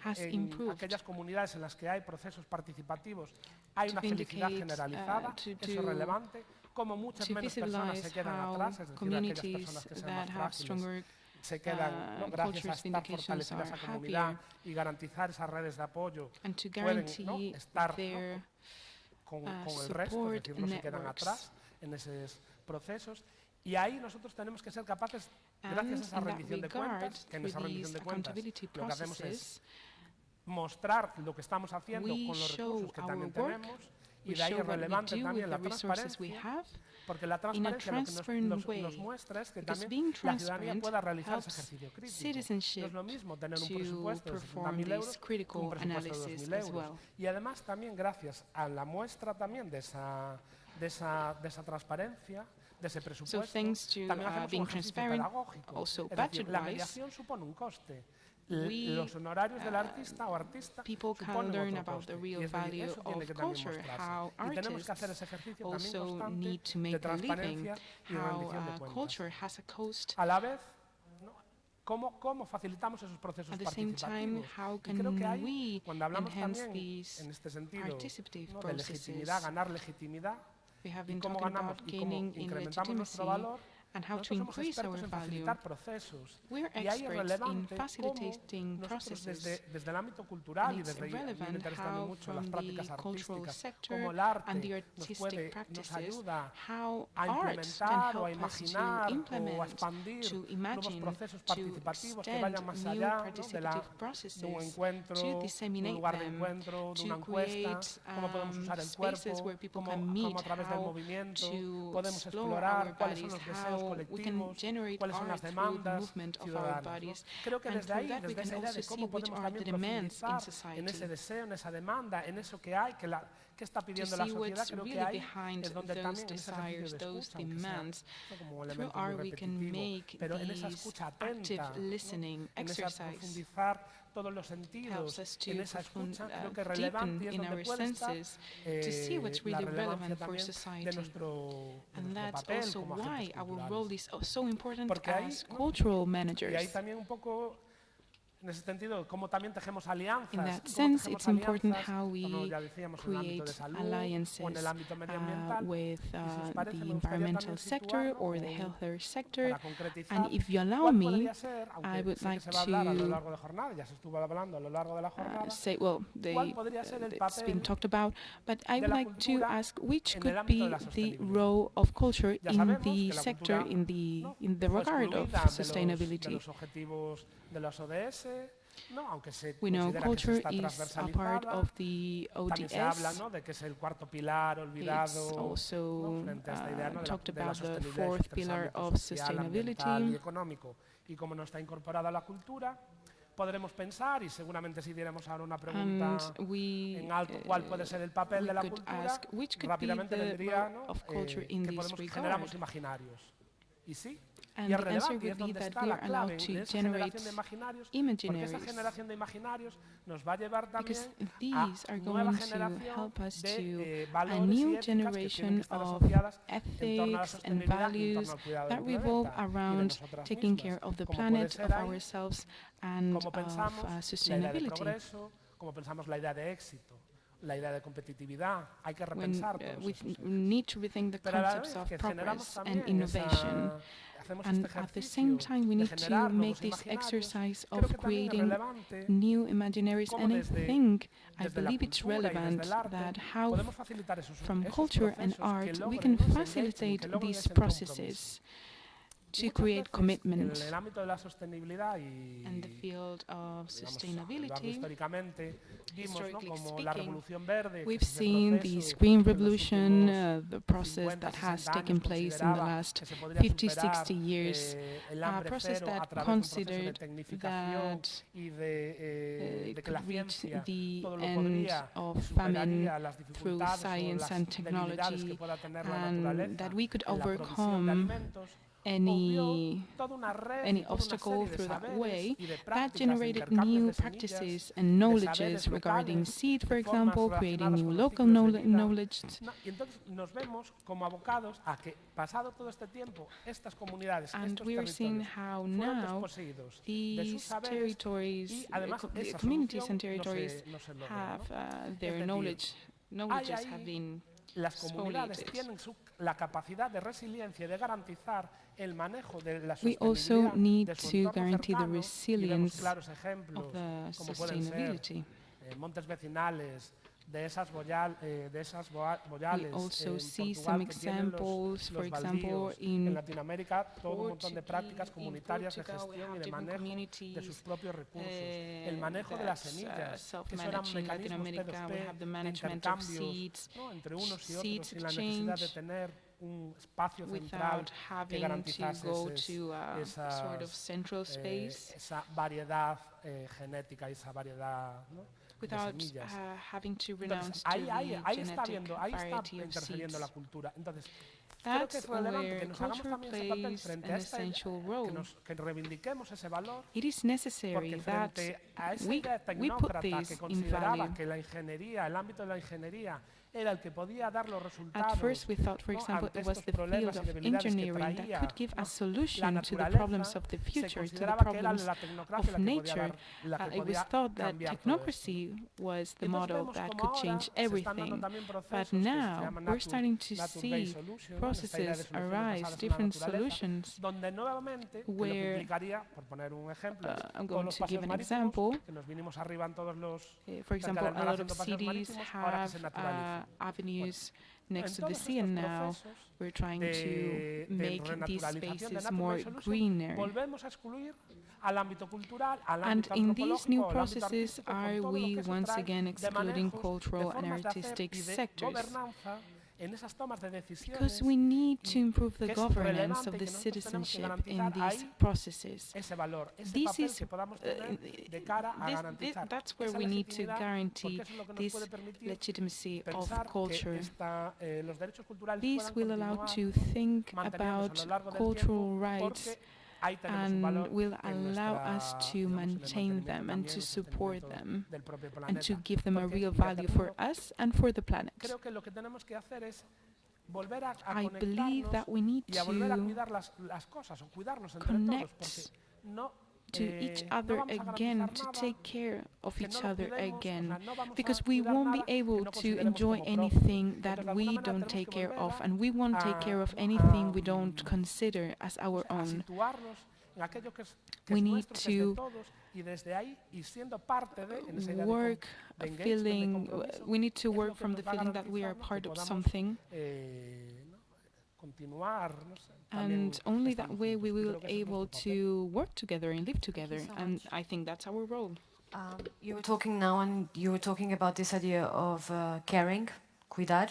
has en improved. aquellas comunidades en las que hay procesos participativos hay To una felicidad vindicate, generalizada, to eso es relevante, como muchas to menos personas se visualize quedan how atrás, es decir, aquellas communities personas que sean that más have frágiles stronger se quedan, ¿no?, gracias a cultures estar vindications fortalecida are esa comunidad happier, y garantizar esas redes de apoyo, and to pueden, ¿no?, guarantee estar, ¿no?, their con el resto, es support decir, no se quedan networks. atrás en esos procesos. Y ahí nosotros tenemos que ser capaces, gracias a And esa in that rendición de regard, cuentas, que en through esa rendición these de cuentas accountability lo que hacemos es processes, mostrar lo que estamos haciendo we con los show recursos que our también work, tenemos, y we de ahí show es what we relevante do with también the la resources we transparencia, have porque la in a transparencia lo que transparent nos way, muestra es que because también being la ciudadanía transparent pueda realizar ese helps ejercicio crítico. No citizenship es lo mismo tener un to presupuesto de perform 70.000 this euros que un critical presupuesto de analysis 2.000 as euros. well. Y además también gracias a la muestra también de esa transparencia, de ese presupuesto, So thanks to también hacemos being un ejercicio transparent, pedagógico. also Es decir, la budget-wise, mediación supone un coste. we, Los honorarios del artista o artista people can suponen learn otro about the coste. real Y es decir, value eso tiene of que también culture, mostrarse. how Y tenemos que hacer artists ese ejercicio también also constante need to de make a living, transparencia y how rendición de cuentas. culture has a cost. A la vez, ¿no?, ¿cómo facilitamos esos procesos At the same time, participativos? how Y creo que can ahí, we cuando hablamos enhance también, these en este sentido, participative ¿no?, de legitimidad, processes? ganar legitimidad, We have y been cómo talking ganamos about y cómo gaining in incrementamos nuestro legitimacy valor, and how to nosotros somos increase expertos our en value. facilitar procesos. We're Y ahí es experts in relevante facilitating cómo nosotros processes. desde el ámbito cultural, y And it's desde ahí a mí me relevant interesa también how mucho las from prácticas the cultural artísticas, sector cómo el and the arte artistic nos practices, ayuda how a art can implementar o a help us to imaginar o a implement, expandir to nuevos imagine, procesos to participativos que extend vayan más new allá, ¿no?, participative de un processes, encuentro, to de un disseminate lugar de them, encuentro, de to una encuesta, create cómo podemos usar el spaces cuerpo, where people cómo can meet, a través del how movimiento to podemos explore explorar our cuáles son bodies, los deseos how we can colectivos, generate cuáles son las art through the demandas movement of our ciudadanas, ¿no? bodies. Creo que And desde through ahí, that we desde can esa idea also de see cómo which podemos are the también demands in profundizar en ese society, deseo, en esa demanda, en eso que hay, que está to pidiendo la see sociedad, what's creo que really ahí behind es donde those también en ese ejercicio desires, de those escucha, aunque sea, demands. ¿no?, como Through elemento muy art we can repetitivo, make pero en esa these escucha active atenta, ¿no?, listening en esa exercise profundizar todos los helps sentidos, us to en esa escucha, creo que es deepen relevante y es in donde our puede estar senses to see what's la really relevancia relevant for también de society. nuestro And that's papel also como why agentes our culturales. role is so important Porque ahí, as ¿no?, cultural y ahí managers. también un poco En ese sentido, cómo también tejemos alianzas. In that cómo sense, tejemos it's important alianzas, how como we ya decíamos, en el ámbito de create salud o en el alliances ámbito medioambiental. with Y si os parece, the me gustaría environmental también sector situarlo or the como healthcare sector. para concretizar And if you allow cuál me, podría ser, aunque I would sé que like se va a hablar a lo to largo de la jornada, ya se estuvo hablando a lo largo de la jornada, say, well, cuál podría ser el it's been papel talked about, but I de would la like to cultura ask which en el could ámbito de be la the sostenibilidad. role of culture Ya in sabemos the que la sector, cultura, ¿no?, in the fue regard of excluida de sustainability. los objetivos de los ODS, ¿no? Aunque se We know considera que culture está is a part transversalizada. of the También se habla, ODS. ¿no?, de que es el cuarto pilar It's olvidado, ¿no?, also frente a esta idea, ¿no?, talked de la about the sostenibilidad en fourth sus tres pillar ámbitos: of social, ambiental y sustainability. económico. Y como no está incorporada a la cultura, podremos pensar, y seguramente si diéramos ahora una pregunta And we en alto, ¿cuál puede ser el papel de la could cultura?, ask which could be rápidamente the vendría, role ¿no?, of culture in que this generamos regard. imaginarios. Y sí, And y es the answer relevante, y es would be donde that está we la are clave allowed de to esa generate generación de imaginarios, porque esa imaginaries, generación de imaginarios nos va a llevar because también these a are nueva going to generación help us to de a valores y new éticas que tienen que generation estar of asociadas en torno a la ethics and sostenibilidad y en torno values al cuidado that del revolve planeta y de around nosotras taking mismas, care of the como puede planet, ser of ahí ourselves, and cómo of pensamos la idea de sustainability. progreso, cómo pensamos la idea de éxito, la idea de competitividad. Hay que When repensar todos we esos ejes. need to rethink the Pero a la concepts vez of que generamos progress and también innovation. hacemos And este at the same ejercicio time, we de need to generar make nuevos this imaginarios. exercise Creo of que también es creating relevante new imaginaries. cómo And I desde think, I la believe it's cultura y desde relevant el arte that how podemos facilitar from esos culture and procesos que art we logren can ese engagement, facilitate que logren these ese compromiso. processes Y to muchas create veces commitment. en el ámbito de la sostenibilidad y And the field of digamos, hablando sustainability, históricamente, vimos, ¿no?, historically como la speaking, revolución verde, que we've es ese seen proceso this green que en los revolution, últimos the process 50, that has 60 taken años place in the consideraba last que se podría 50, superar 60 years, el a hambre process cero a that través de un proceso de considered tecnificación that y de it que la could reach ciencia the todo lo end podría of y famine superaría las through dificultades o science las and debilidades que technology, pueda tener la and naturaleza that we could en la provisión de overcome alimentos. any Toda una red y any toda una obstacle serie de through that saberes way, y de that prácticas de generated intercambios new de semillas, practices and de knowledges saberes regarding locales, seed, for de formas example, creating relacionadas new con los local ciclos de vida. knowledge. No, y entonces nos vemos como abocados a que, pasado todo este tiempo, estas comunidades, And estos we are seeing territorios, how fueron now desposeídos de sus these saberes territories, y además the esa communities solución and territories no se logró, have ¿no? their Es decir, knowledges hay have ahí been las comunidades spoliated. tienen la capacidad de resiliencia y de garantizar el manejo de la We also sostenibilidad need de su to entorno guarantee the cercano, y vemos resilience claros ejemplos of the como pueden ser sustainability. montes vecinales, de esas We boyales also en see Portugal some que tienen examples, for los example, baldíos. En in Latinoamérica todo un montón de prácticas in comunitarias de Portugal, we gestión y have de different manejo de communities, sus propios recursos. El manejo de las that's, semillas, que eso eran self-managing. In Latin mecanismos America, we have P2P the de management of intercambios, seeds, ¿no?, entre unos y seeds otros, sin la necesidad de exchange, tener un espacio central without que having to garantizase go to a sort of esas, central space, esa variedad genética y esa variedad, ¿no?, de without semillas. having to Entonces, renounce to ahí the está genetic ahí está variety of interfiriendo seeds. la cultura. Entonces, creo que That's es relevante que where nos hagamos culture también ese papel plays frente an a esta essential que, role. que reivindiquemos ese valor, It is necessary porque that frente a esa we idea put tecnócrata this que in consideraba value. que la ingeniería, el ámbito de la ingeniería, era el que podía dar los resultados, At first, we thought, for ¿no?, example, ante it was estos the problemas field y of debilidades que engineering that traía, could give ¿no?, a solution la to the naturaleza. problems of the Se future, to the consideraba que era problems la tecnocracia of la que podía nature. dar, la que It was podía thought that cambiar todo esto. technocracy was the Entonces model vemos that como could ahora change se están dando everything. también But procesos que se now llaman we're starting to nature-based see solutions, ¿no?, esta idea de processes soluciones arise, basadas en la different naturaleza, solutions. donde nuevamente, que lo que where, implicaría, por poner un ejemplo, I'm todos going los to give paseos an marítimos, example. que nos vinimos arriba en todos los For cerca example, del mar a lot haciendo of paseos cities marítimos, ahora que have se naturalicen. avenues next to En the todos sea, and estos now procesos we're trying de to make these renaturalización, de spaces more natural solution, greener. volvemos a excluir al ámbito cultural, al And ámbito in these new antropológico, al ámbito processes, artístico, con are todo lo we que eso once trae again de excluding manejos, cultural de and formas de hacer artistic y de sectors? gobernanza en esas tomas de Because decisiones, we need to improve the que es governance relevante of y the que nosotros tenemos que citizenship in garantizar these ahí processes. ese valor, ese This papel is, que podamos tener de cara a garantizar that's where esa we need to legitimidad, guarantee porque eso es lo que nos this puede permitir legitimacy of pensar que culture. los derechos culturales This will puedan allow continuar to think manteniéndose a lo about largo del cultural tiempo, rights, porque ahí tenemos un and valor will en allow us nuestra, to digamos, en el maintain mantenimiento them and también, to el support sostenimiento them del propio and to planeta. give them a Porque, real y ya value for termino, us and for the planet. creo que lo que tenemos que hacer es volver a I believe conectarnos that we need y a volver a to cuidar las cosas o cuidarnos entre todos, connect porque no to each no other vamos a again, garantizar to nada take care of que each no lo other cuidemos, o again, sea, no vamos because a we cuidar won't be nada que able no to consideremos enjoy como propio. anything that Entonces, de we alguna manera don't tenemos take que care of, volver and we won't take care of anything we don't consider as our a own. situarnos en aquello que We es need nuestro, que es de to todos, y desde ahí, y siendo parte de, en esa idea work de engagement, de feeling, compromiso, we need to es work lo que from the nos va a feeling that we are garantizar, ¿no?, que part of podamos something, ¿no?, continuar, no sé, también and only that estando way juntos. we Y will creo que ese es able nuestro papel. to work together and live together, so and much. I think that's our role. You were talking now, and you were talking about this idea of caring, cuidar,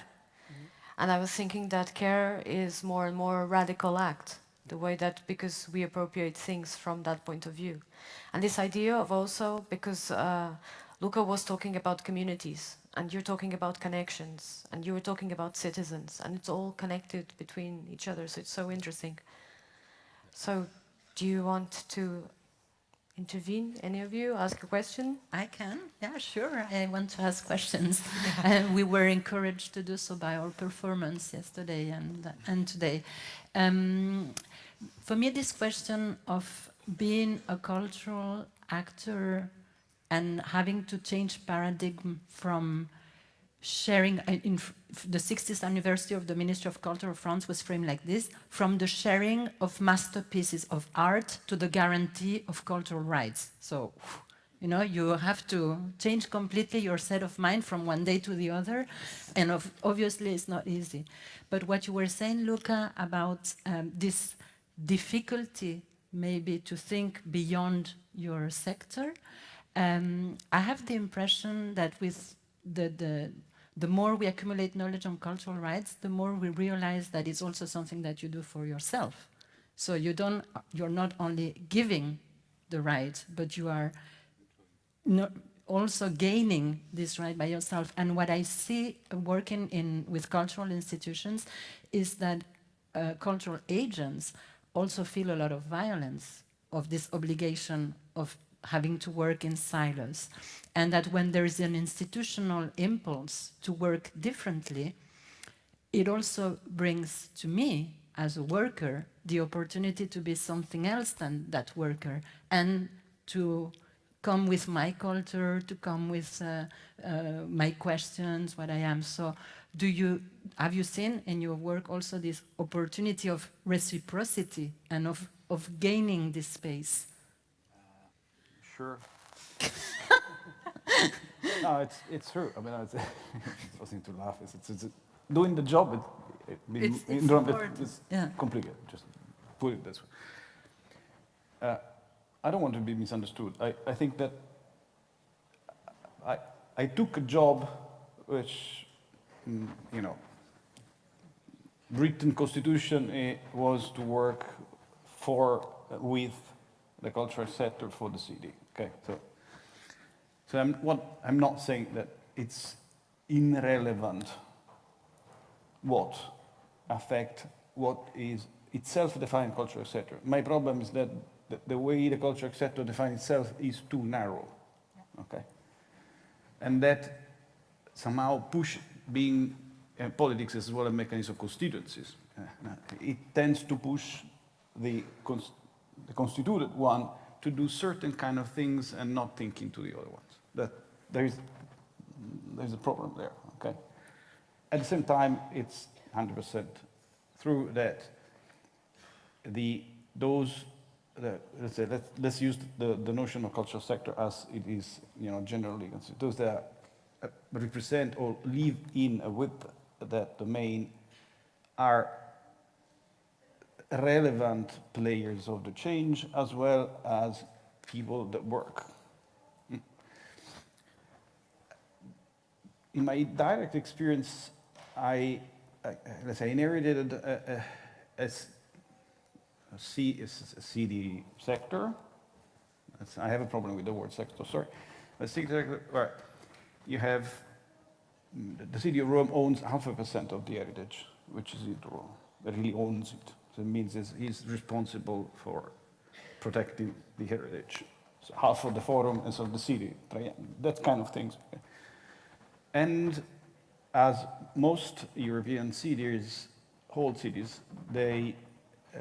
and I was thinking that care is more and more a radical act, the way that, because we appropriate things from that point of view. And this idea of also, because Luca was talking about communities, and you're talking about connections, and you were talking about citizens, and it's all connected between each other, so it's so interesting. So, do you want to intervene, any of you, ask a question? I can, yeah, sure. I want to ask questions. We were encouraged to do so by our performance yesterday and today. For me, this question of being a cultural actor and having to change paradigm from sharing, the 60th anniversary of the Ministry of Culture of France was framed like this: from the sharing of masterpieces of art to the guarantee of cultural rights. So, you know, you have to change completely your set of mind from one day to the other, and obviously it's not easy. But what you were saying, Luca, about this difficulty maybe to think beyond your sector, I have the impression that with the more we accumulate knowledge on cultural rights, the more we realize that it's also something that you do for yourself. So you're not only giving the right, but you are also gaining this right by yourself. And what I see working with cultural institutions is that cultural agents also feel a lot of violence of this obligation of having to work in silos. And that when there is an institutional impulse to work differently, it also brings to me, as a worker, the opportunity to be something else than that worker, and to come with my culture, to come with my questions, what I am. So have you seen in your work also this opportunity of reciprocity and of gaining this space? Sure. No, it's true. I mean, it's something to laugh. It's doing the job. It's yeah. complicated. Just put it this way. I don't want to be misunderstood. I think that I took a job which, you know, written constitution was to work with the cultural sector for the city. Okay, so I'm not saying that it's irrelevant what is itself defined cultural sector. My problem is that the way the cultural sector defines itself is too narrow. Okay, and that somehow being politics as well a mechanism of constituencies. It tends to push the constituted one to do certain kind of things and not thinking to the other ones. That there's a problem there. Okay. At the same time, it's 100% true that let's use the notion of cultural sector as it is, you know, generally considered. Those that represent or live in with that domain are relevant players of the change as well as people that work. In my direct experience, I inherited a CD sector. I have a problem with the word sector, sorry. A CD sector where you have the city of Rome owns 0.5% of the heritage, which is in Rome. It really owns it. So it means he's responsible for protecting the heritage. So half of the forum is of the city, that kind of things. And as most European cities, whole cities, they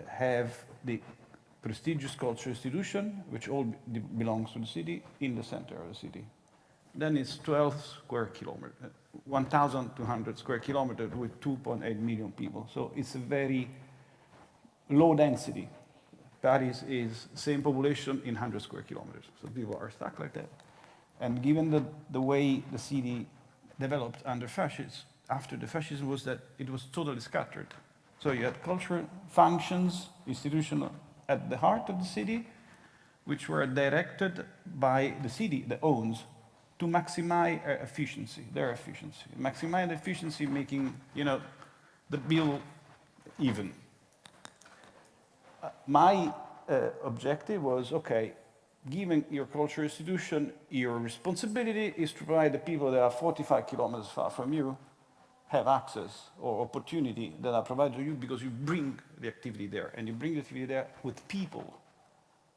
have the prestigious cultural institution, which all belongs to the city, in the center of the city. Then it's 12 square kilometers, 1,200 square kilometers with 2.8 million people. So it's a very low density. Paris is same population in 100 square kilometers. So people are stuck like that. And given the way the city developed under fascism, after the fascism, was that it was totally scattered. So you had cultural functions, institutional, at the heart of the city, which were directed by the city that owns to maximize efficiency, their efficiency. Maximize efficiency, making, you know, the bill even. My objective was, okay, given your cultural institution, your responsibility is to provide the people that are 45 kilometers far from you have access or opportunity that are provided to you because you bring the activity there, and you bring the activity there with people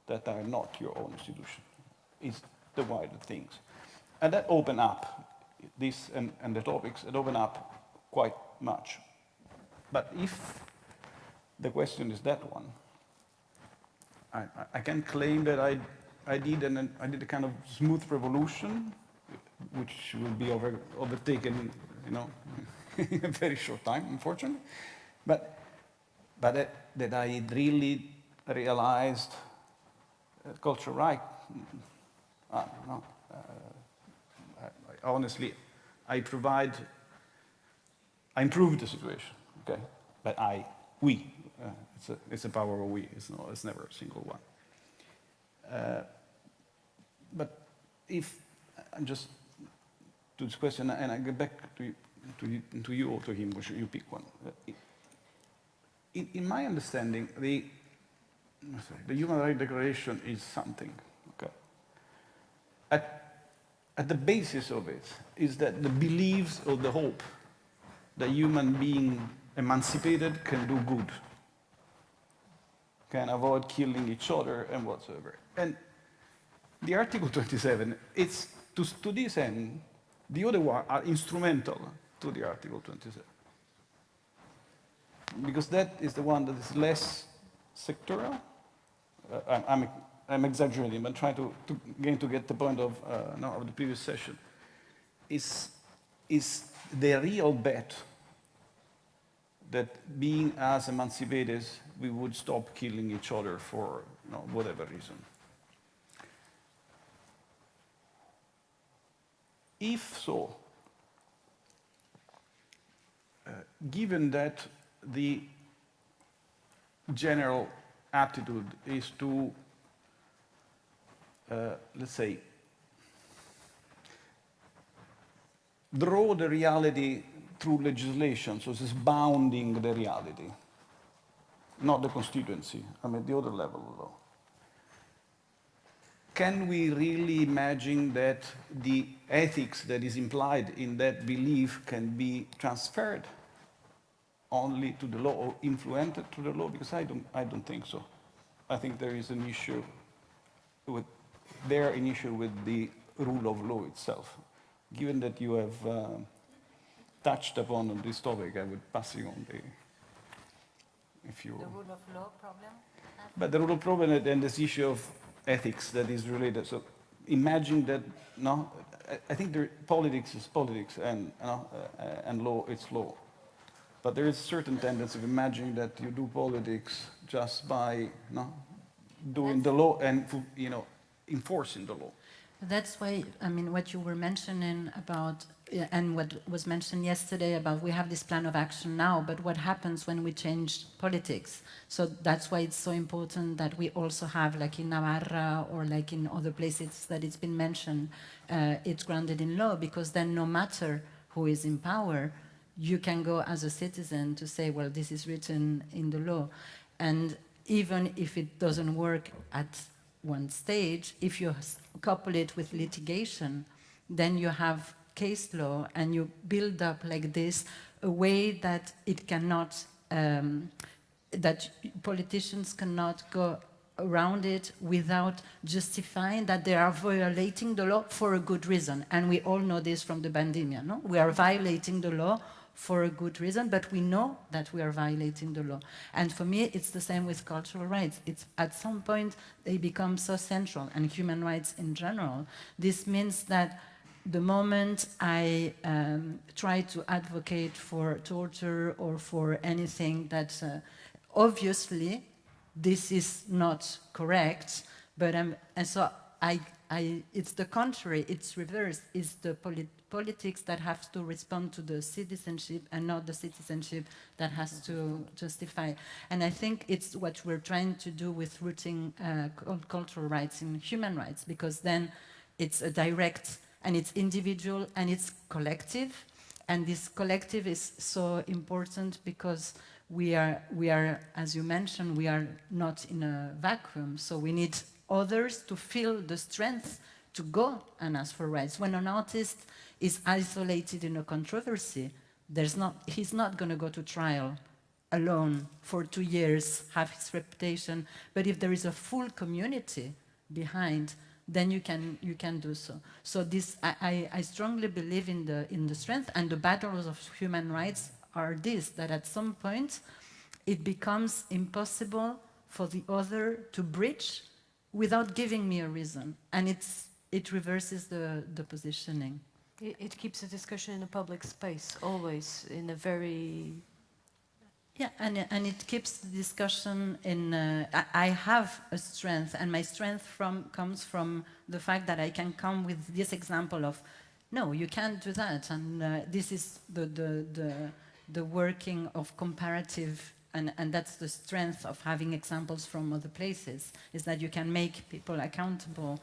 that are not your own institution. It's the wider things. And that opened up, this and the topics, it opened up quite much. But if the question is that one, I can claim that I did a kind of smooth revolution, which will be overtaken, you know, in a very short time, unfortunately. But that I really realized cultural right. I don't know. Honestly, I improved the situation. Okay, but we. It's a power of we. It's never a single one. But if I'm just to this question, and I get back to you or to him, which you pick one. In my understanding, the Human Rights Declaration is something. Okay. At the basis of it is that the beliefs or the hope that human being emancipated can do good, can avoid killing each other and whatsoever. And the Article 27, it's to this end, the other one are instrumental to the Article 27. Because that is the one that is less sectoral. I'm exaggerating, but trying to get the point of the previous session. Is the real bet that being as emancipated, we would stop killing each other for whatever reason. If so, given that the general attitude is to, let's say, draw the reality through legislation, so this is bounding the reality, not the constituency, the other level of law. Can we really imagine that the ethics that is implied in that belief can be transferred only to the law or influenced to the law? Because I don't think so. I think there is an issue with the rule of law itself. Given that you have touched upon this topic, I would pass you on the rule of law problem. But the rule of problem and this issue of ethics that is related. So imagine that, I think politics is politics and law is law. But there is a certain tendency of imagining that you do politics just by doing the law and enforcing the law. That's why, what you were mentioning about, and what was mentioned yesterday about we have this plan of action now, but what happens when we change politics? So that's why it's so important that we also have, like in Navarra or like in other places that it's been mentioned, it's grounded in law, because then no matter who is in power, you can go as a citizen to say, well, this is written in the law. And even if it doesn't work at one stage, if you couple it with litigation, then you have case law and you build up like this a way that it cannot, that politicians cannot go around it without justifying that they are violating the law for a good reason. And we all know this from the pandemic, no? We are violating the law for a good reason, but we know that we are violating the law. And for me, it's the same with cultural rights. It's at some point they become so central, and human rights in general. This means that the moment I try to advocate for torture or for anything that obviously this is not correct, but and so it's the contrary, it's reversed. It's the politics that have to respond to the citizenship and not the citizenship that has to justify. And I think it's what we're trying to do with rooting cultural rights in human rights, because then it's a direct, and it's individual and it's collective. And this collective is so important because we are, as you mentioned, we are not in a vacuum. So we need others to feel the strength to go and ask for rights. When an artist is isolated in a controversy, he's not going to go to trial alone for 2 years, have his reputation. But if there is a full community behind, then you can do so. So this, I strongly believe in the strength, and the battles of human rights are this, that at some point it becomes impossible for the other to breach without giving me a reason. And it reverses the positioning. It keeps the discussion in a public space, always in a very... Yeah, and it keeps the discussion in... I have a strength, and my strength comes from the fact that I can come with this example of, no, you can't do that, and this is the working of comparative, and that's the strength of having examples from other places, is that you can make people accountable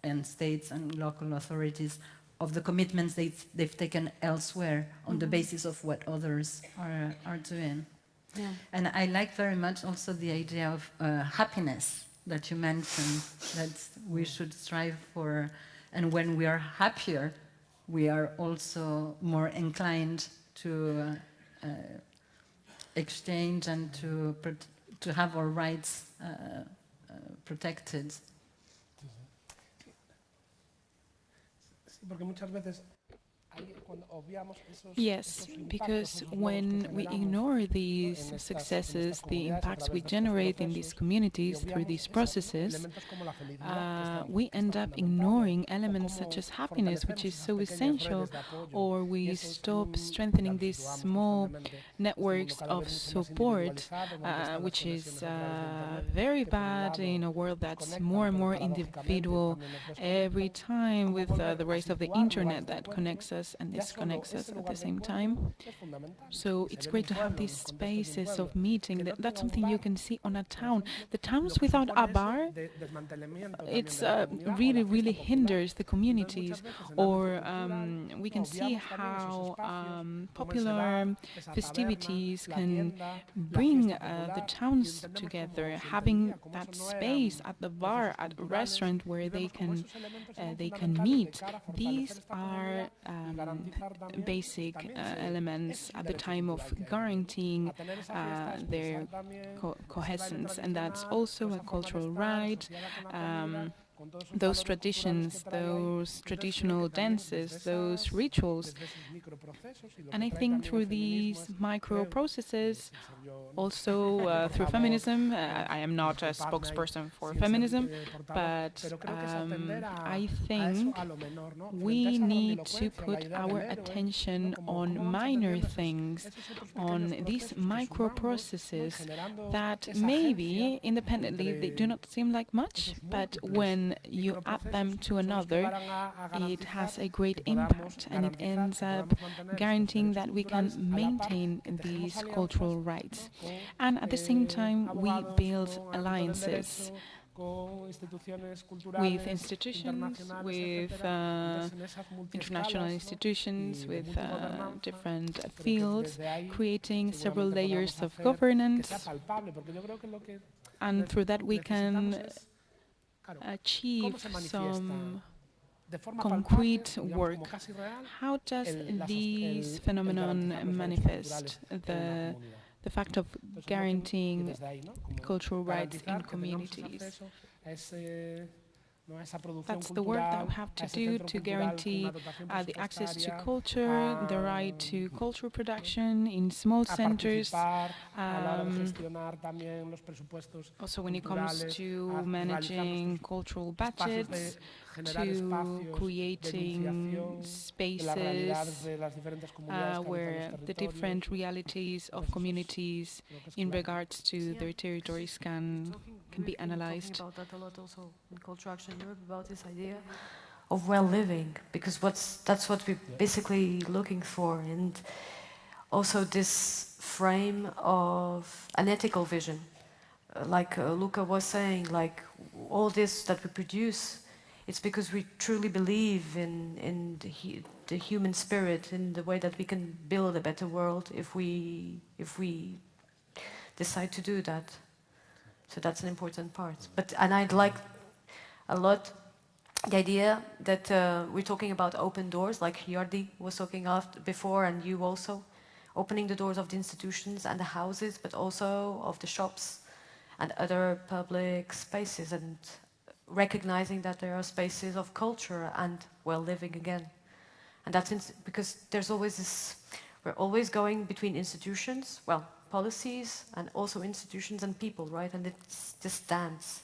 and states and local authorities of the commitments they've taken elsewhere on the basis of what others are doing. Yeah. And I like very much also the idea of happiness that you mentioned, that we should strive for. And when we are happier, we are also more inclined to exchange and to have our rights protected. Porque muchas veces cuando obviamos esos, Yes, esos because impactos, esos when logros que we generamos ignore these en estas successes, the comunidades a impacts través we de estos generate in these procesos, communities y through obviamos these eso, processes, elementos como la felicidad, we que end está up fundamentado, ignoring o elements cómo such as happiness, which fortalecemos is esas so pequeñas essential, redes de apoyo, or y we eso es stop ya strengthening lo these situamos small constantemente, networks este mundo cada of vez mucho más support, individualizado, donde están las which is conexiones a través de Internet, very que por un bad lado in a world nos that's conectan, more and pero more paradójicamente individual también nos every desconectan. time, Cómo with volver the a rise of the situar lugares internet de that encuentro, connects us and ya solo disconnects us ese at the lugar de same encuentro time. es fundamental. So Y se it's ve en great un to have pueblo, en these los contextos de un spaces of pueblo, meeting. que no That's tenga un something you bar, can see on a por town. ejemplo, The lo towns que without supone a eso bar, desmantelamiento también it's de la comunidad o really, la fiesta really popular. hinders the Entonces, communities. muchas veces en ámbito Or cultural we can see obviamos también esos how espacios, como ese popular bar, esa taberna, festivities la can tienda, la bring fiesta the popular, y towns entendemos together, como se having entendía, como that eso no space eran at the bar, procesos at a culturales, restaurant where y they vemos como can esos elementos son they can fundamentales de meet. cara a fortalecer These esta are comunidad y garantizar también basic también elements ese at the derecho time of cultural que hay. guaranteeing A tener esa fiesta, their expresar también ese baile cohesence, and that's tradicional, also esa a forma de cultural estar right. asociada con la comida, con todos esos Those valores culturales traditions, que trae ahí. those Entonces, creo traditional que también dances, those rituals. desde esos microprocesos y lo And que I trae think también through el feminismo these es, micro creo, processes, sin ser yo, ¿no? also through portavoz, feminism, I am not a disculpadme ahí spokesperson for sin ser, feminism, portavoz, but pero creo que es atender I a eso, think a lo menor, ¿no? Frente a we esa need to grandilocuencia, la put idea our del héroe, attention ¿no? Como, on cómo vamos minor atendiendo things, esos otros on pequeños these procesos que micro sumando, ¿no? Y processes generando that esa maybe agencia independently they do entre not seem like much, esos but múltiples when you add them microprocesos to son los que another, van a it has garantizar a great que podamos impact, and it garantizar ends que up podamos mantener estos guaranteeing derechos that we can culturales a la par maintain que tejemos these alianzas, cultural ¿no? rights. Con And at the same time, we abogados, build con ámbito del alliances derecho, con instituciones with culturales institutions, internacionales, with etcétera. Entonces, en esas international multiescalas, ¿no? institutions, Y de with multigobernanza, different creo que fields, desde ahí creating several seguramente layers podamos of hacer que sea governance, palpable, porque yo creo que lo que and through that we necesitamos can es, claro, achieve cómo se manifiesta some de forma concrete palpable, digamos, work. como casi real, How does el this garantizar phenomenon los derechos manifest culturales en una comunidad. the fact of Entonces, un poco guaranteeing desde ahí, ¿no? Como cultural rights in garantizar que tengamos ese communities? acceso a ese ¿no? A esa producción That's the work that cultural, we have a to ese do centro to cultural con guarantee una dotación the access to presupuestaria, culture, the right to cultural production in small a centers. participar a la hora de gestionar también los presupuestos Also, when it comes culturales, to a realizar managing nuestros cultural espacios budgets, generar to espacios de creating enunciación de las realidades spaces de las diferentes comunidades que habitan where los the different territorios. realities of Entonces, communities creo que es in clave. regards to Yeah. their territories can We've be been analyzed. talking about that a lot also in Culture Action Europe, about this idea of well living, because that's what we're basically looking for, and also this frame of an ethical vision. Like Luca was saying, like all this that we produce, it's because we truly believe in the human spirit, in the way that we can build a better world if we decide to do that. So that's an important part. And I'd like a lot the idea that we're talking about open doors, like Jordi was talking of before, and you also, opening the doors of the institutions and the houses, but also of the shops and other public spaces, and recognizing that there are spaces of culture and well living again. And that's because there's always this, we're always going between institutions, well, policies, and also institutions and people, right? And it's this dance.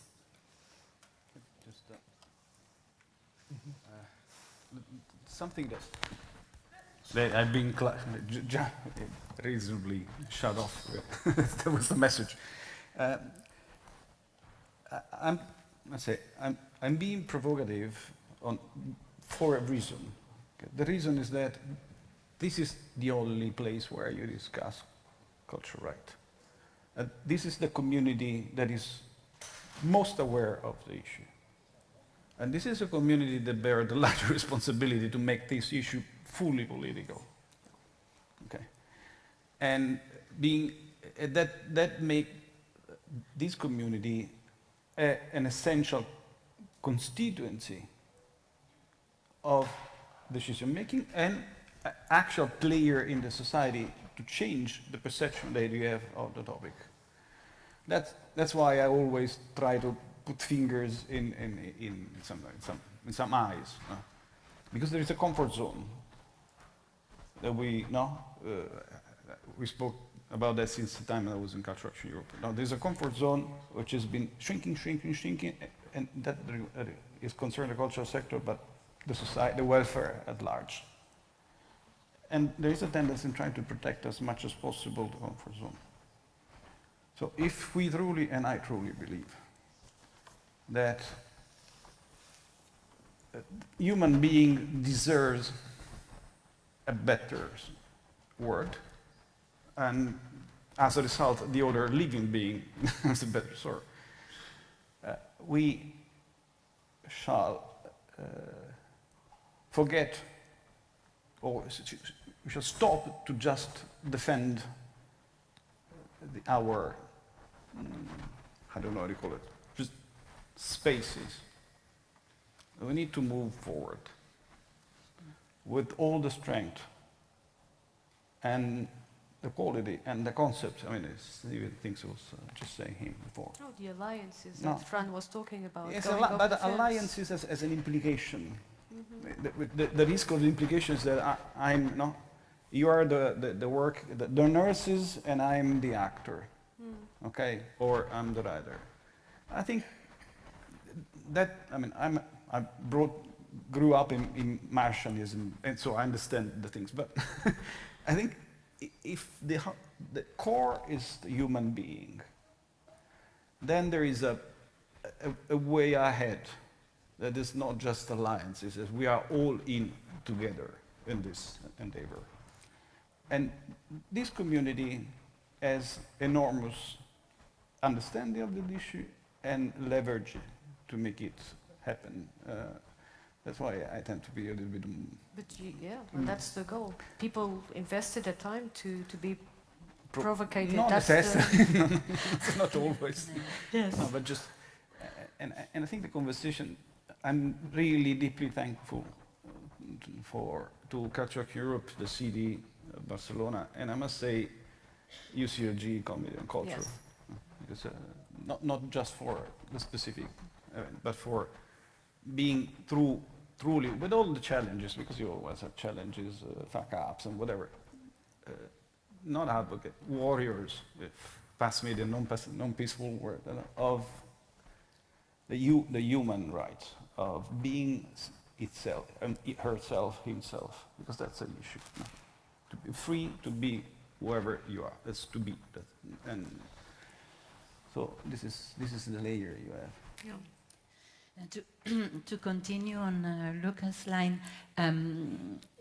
Just, something that I've been reasonably shut off. That was the message. I'm being provocative for a reason. Okay? The reason is that this is the only place where you discuss culture right. This is the community that is most aware of the issue. And this is a community that bears the large responsibility to make this issue fully political. Okay? And that make this community an essential constituency of decision making and actual player in the society to change the perception that you have of the topic. That's why I always try to put fingers in some eyes, because there is a comfort zone that we spoke about that since the time I was in Culture Action Europe. Now there's a comfort zone which has been shrinking, and that is concerned the cultural sector, but the society, the welfare at large. And there is a tendency in trying to protect as much as possible the comfort zone. So if we truly, and I truly believe, that human being deserves a better world, and as a result, the other living being has a better sort, we shall forget, or we shall stop to just defend our, I don't know how to call it, just spaces. We need to move forward with all the strength and the quality and the concept. I mean, even things I was just saying him before. Oh, the alliances No. that Fran was talking about. Yes, going over but the fence. alliances as an implication. The risk of the implications that I'm no, you are the work, the nurses, and I'm the actor, okay, or I'm the writer. I think that, I mean, I grew up in Martianism, and so I understand the things. But I think if the core is the human being, then there is a way ahead. That is not just alliances, as we are all in together in this endeavor. And this community has enormous understanding of the issue and leverage to make it happen. That's why I tend to be a little bit. But yeah, well, that's the goal. People invested their time to be provocated. Not That's necessarily. No, it's not always. yes. No, but just, and I think the conversation. I'm really deeply thankful to Culture Action Europe, the CD, Barcelona, and I must say, UCLG Comedy and Culture, Yes. because not just for the specific, but for being truly, with all the challenges, because you always have challenges, fuck-ups and whatever, not advocate, warriors, if pass me the non-peaceful word, of the human rights, of being itself, and herself, himself, because that's an issue. No? To be free, to be whoever you are, that's to be. And so this is the layer you have. Yeah. And to continue on Lucas' line,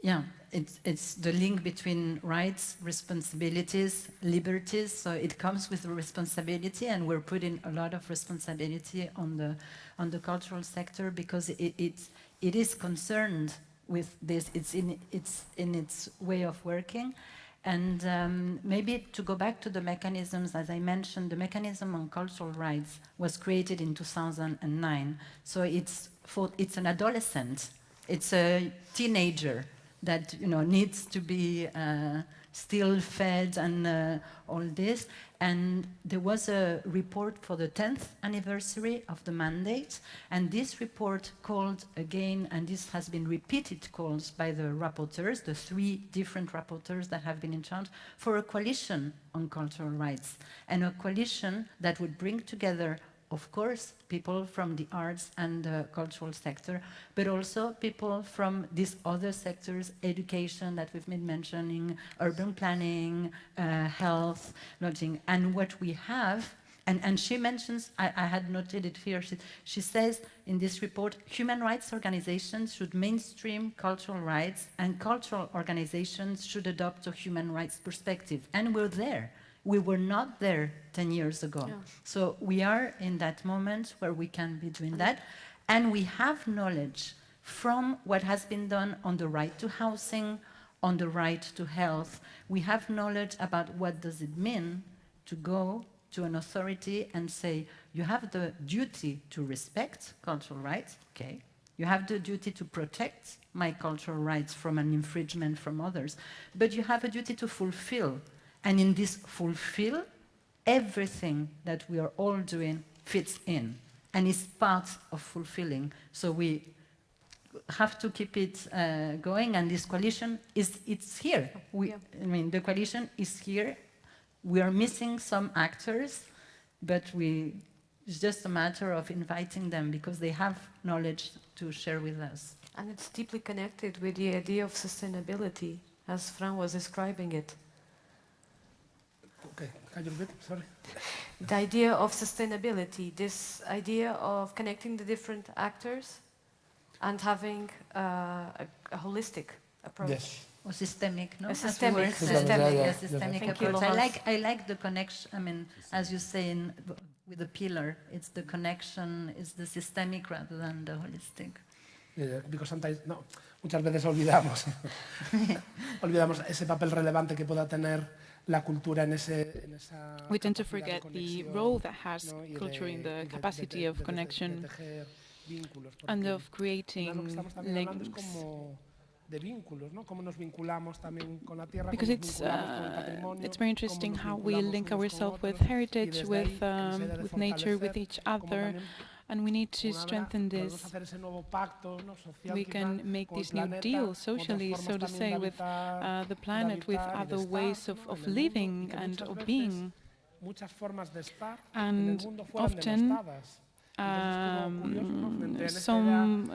yeah, it's the link between rights, responsibilities, liberties. So it comes with responsibility, and we're putting a lot of responsibility on the cultural sector because it is concerned with this. It's in its way of working. And maybe to go back to the mechanisms, as I mentioned, the mechanism on cultural rights was created in 2009. So it's an adolescent, it's a teenager that needs to be still fed and all this. And there was a report for the 10th anniversary of the mandate, and this report called again, and this has been repeated calls by the rapporteurs, the 3 different rapporteurs that have been in charge, for a coalition on cultural rights, and a coalition that would bring together, of course, people from the arts and the cultural sector, but also people from these other sectors, education that we've been mentioning, urban planning, health, lodging. And what we have, and she mentions, I had noted it here, she says in this report, human rights organizations should mainstream cultural rights, and cultural organizations should adopt a human rights perspective. And we're there. We were not there 10 years ago. Yeah. So we are in that moment where we can be doing that. And we have knowledge from what has been done on the right to housing, on the right to health. We have knowledge about what does it mean to go to an authority and say, you have the duty to respect cultural rights, okay. You have the duty to protect my cultural rights from an infringement from others, but you have a duty to fulfill. And in this fulfill, everything that we are all doing fits in and is part of fulfilling. So we have to keep it going, and this coalition it's here. I mean, the coalition is here. We are missing some actors, but it's just a matter of inviting them because they have knowledge to share with us. And it's deeply connected with the idea of sustainability, as Fran was describing it. Okay, can you repeat? Sorry. The idea of sustainability, this idea of connecting the different actors and having a holistic approach. Yes. Or systemic, no? A systemic approach. I like the connection. I mean, as you say, with the pillar, it's the connection, it's the systemic rather than the holistic. Yeah, because sometimes, muchas veces olvidamos ese papel relevante que pueda tener la cultura en esa. We tend to forget the role that has culture in the capacity of connection and of creating links. Because it's very interesting how we link ourselves with heritage, with nature, with each other, and we need to strengthen this. We can make this new deal socially, so to say, with the planet, with other ways of living and of being. And often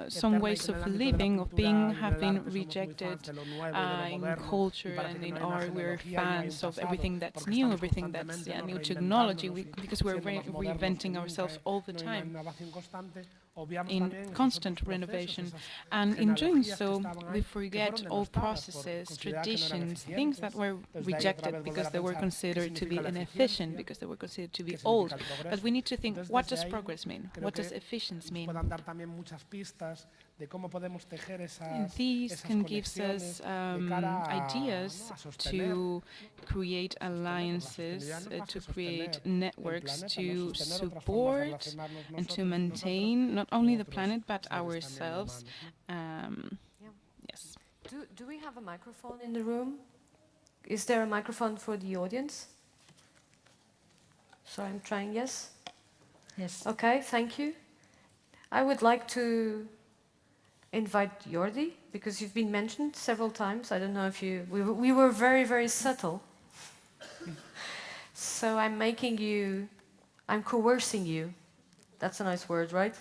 some ways of living, of being, have been rejected in culture and in art. We're fans of everything that's new, everything that's new technology, because we're reinventing ourselves all the time, in constant renovation. And in doing so, we forget old processes, traditions, things that were rejected because they were considered to be inefficient, because they were considered to be old. But we need to think, what does progress mean? What does efficiency mean? And these can give us ideas to create alliances, to create networks, to support and to maintain not only the planet but ourselves. Yes. Do we have a microphone in the room? Is there a microphone for the audience? So I'm trying, yes? Yes. Okay, thank you. I would like to invite Jordi, because you've been mentioned several times. I don't know if you... We were very, very subtle. So I'm making you... I'm coercing you. That's a nice word, right?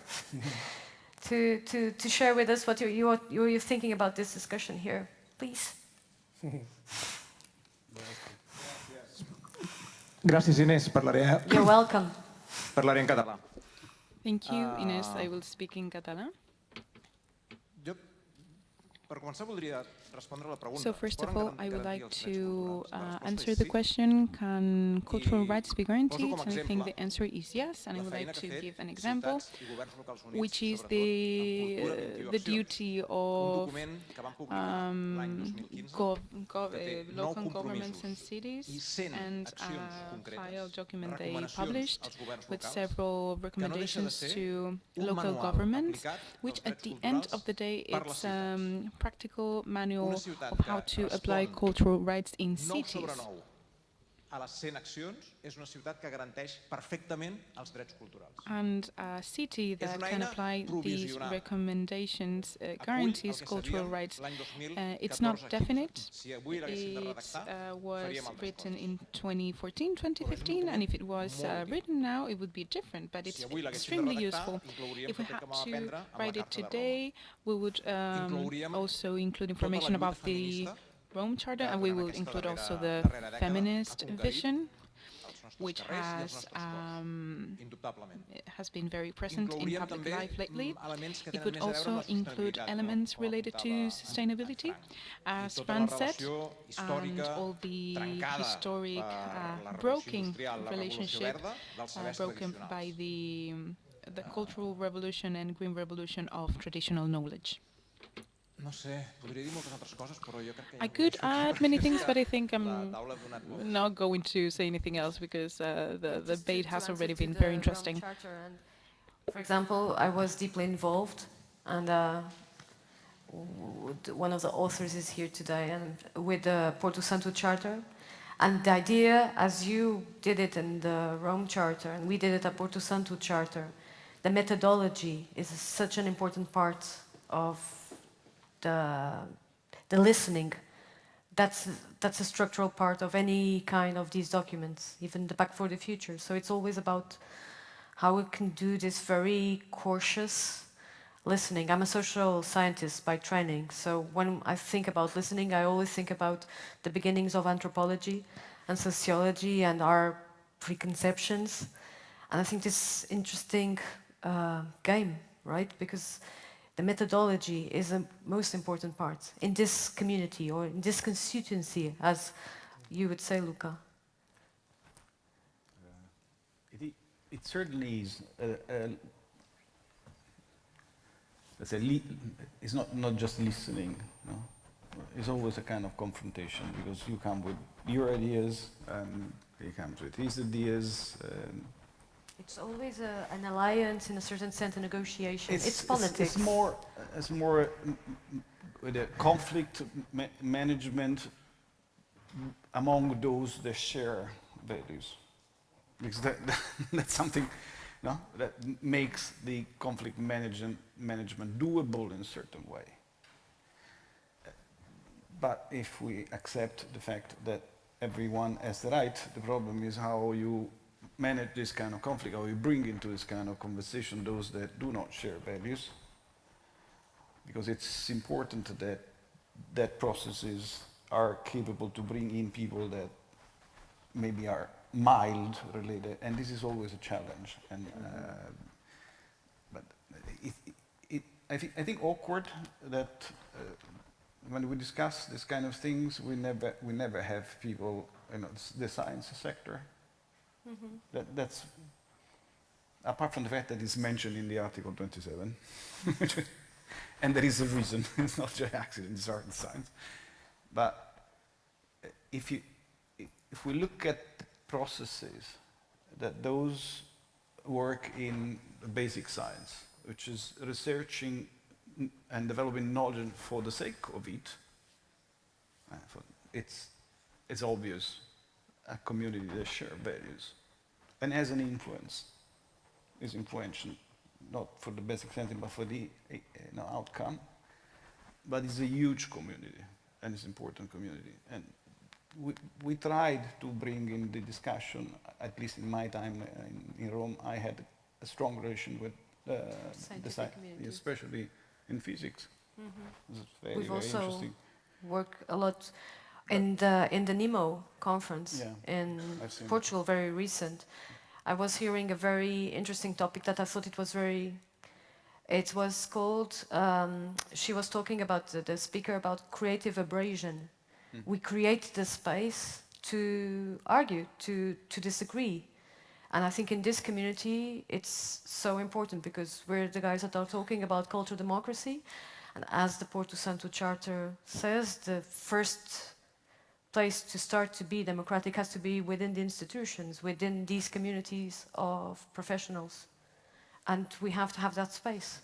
to share with us what you're thinking about this discussion here. Please. Gràcies, Inés. You're welcome. Parlaré en català. Thank you, Ines. I will speak in Catalan. Jo, per començar, voldria respondre a la pregunta. So first of all, I would like to answer és the sí. question, can cultural rights be guaranteed? com a And I think exemple the answer is yes, and I la would feina like que to ha fet give an example, ciutats i governs locals units, which is sobretot en cultura, 22 the accions. duty Un of document que vam publicar l'any 2015 que té 9 local governments and compromisos cities i 100 and accions file concretes, document they recomanacions published als governs with locals, several que no deixa de recommendations ser to un local manual governments, aplicat which dels at the drets end of culturals the day per les it's ciutats. practical manual Una ciutat of how que to apply respon cultural rights in 9 cities. sobre 9 a les 100 accions és una ciutat que garanteix perfectament els drets culturals. And a city that una can eina apply these provisional. recommendations Acull guarantees el que cultural sabíem rights. l'any 2014-15. It's not definite. Si avui l'haguéssim de It redactar, was faríem altres written coses. in 2014, 2015, and if it was written now, it would be different, but it's Si avui l'haguéssim de extremely redactar, useful. inclouríem If we tot el had que vam to aprendre amb la write it Carta de Roma. today, we would Inclouríem also include tota la information lluita about the feminista Rome Charter, que and we durant will aquesta include also darrera the dècada feminist ha conquerit vision, els nostres which carrers i els nostres cors, indubtablement. has been very present in Inclouríem public també life lately. elements que It tenen would més a veure amb also la include sostenibilitat, elements com related to apuntava sustainability, en as tota Fran la said, relació and històrica all the trencada historic per la revolució broken industrial, la revolució relationship verda, dels sabers broken tradicionals. by the cultural revolution and green revolution of traditional knowledge. No sé, podria dir moltes altres coses, però jo crec que I could add many things, but I think la I'm taula ha donat molt. not going to say anything else because the Just to debate has answer already to been the very Rome interesting. Charter and, for example, I was deeply involved, and one of the authors is here today, and with the Porto Santo Charter. And the idea, as you did it in the Rome Charter, and we did it at Porto Santo Charter, the methodology is such an important part of the listening. That's a structural part of any kind of these documents, even the Back for the Future. So it's always about how we can do this very cautious listening. I'm a social scientist by training, so when I think about listening, I always think about the beginnings of anthropology and sociology and our preconceptions. And I think this interesting game, right? Because the methodology is the most important part in this community or in this constituency, as you would say, Luca. It certainly is. Let's say it's not just listening. No? It's always a kind of confrontation because you come with your ideas, and he comes with his ideas. It's always an alliance, in a certain sense, a negotiation. It's politics. It's more with a conflict management among those that share values, because that's something, no, that makes the conflict management doable in a certain way. But if we accept the fact that everyone has the right, the problem is how you manage this kind of conflict, or you bring into this kind of conversation those that do not share values, because it's important that processes are capable to bring in people that maybe are mild related, and this is always a challenge. And but I think awkward that when we discuss this kind of things, we never have people, the science sector. Mm-hmm. That's apart from the fact that it's mentioned in the Article 27, and there is a reason. It's not just accident; it's art and science. But if we look at the processes that those work in basic science, which is researching and developing knowledge for the sake of it, it's obvious a community that shares values and has an influence, is influential, not for the basic science but for the outcome. but it's a huge community, and it's an important community. And we tried to bring in the discussion, at least in my time in Rome, I had a strong relation with Scientific community, especially in physics. It's very, We've very also interesting. worked a lot in the NEMO conference in I've seen Portugal, very recent. I was hearing a very interesting topic that I thought it was very. It was called. She was talking about the speaker about creative abrasion. We create the space to argue, to disagree. And I think in this community, it's so important because we're the guys that are talking about cultural democracy. And as the Porto Santo Charter says, the first place to start to be democratic has to be within the institutions, within these communities of professionals. And we have to have that space.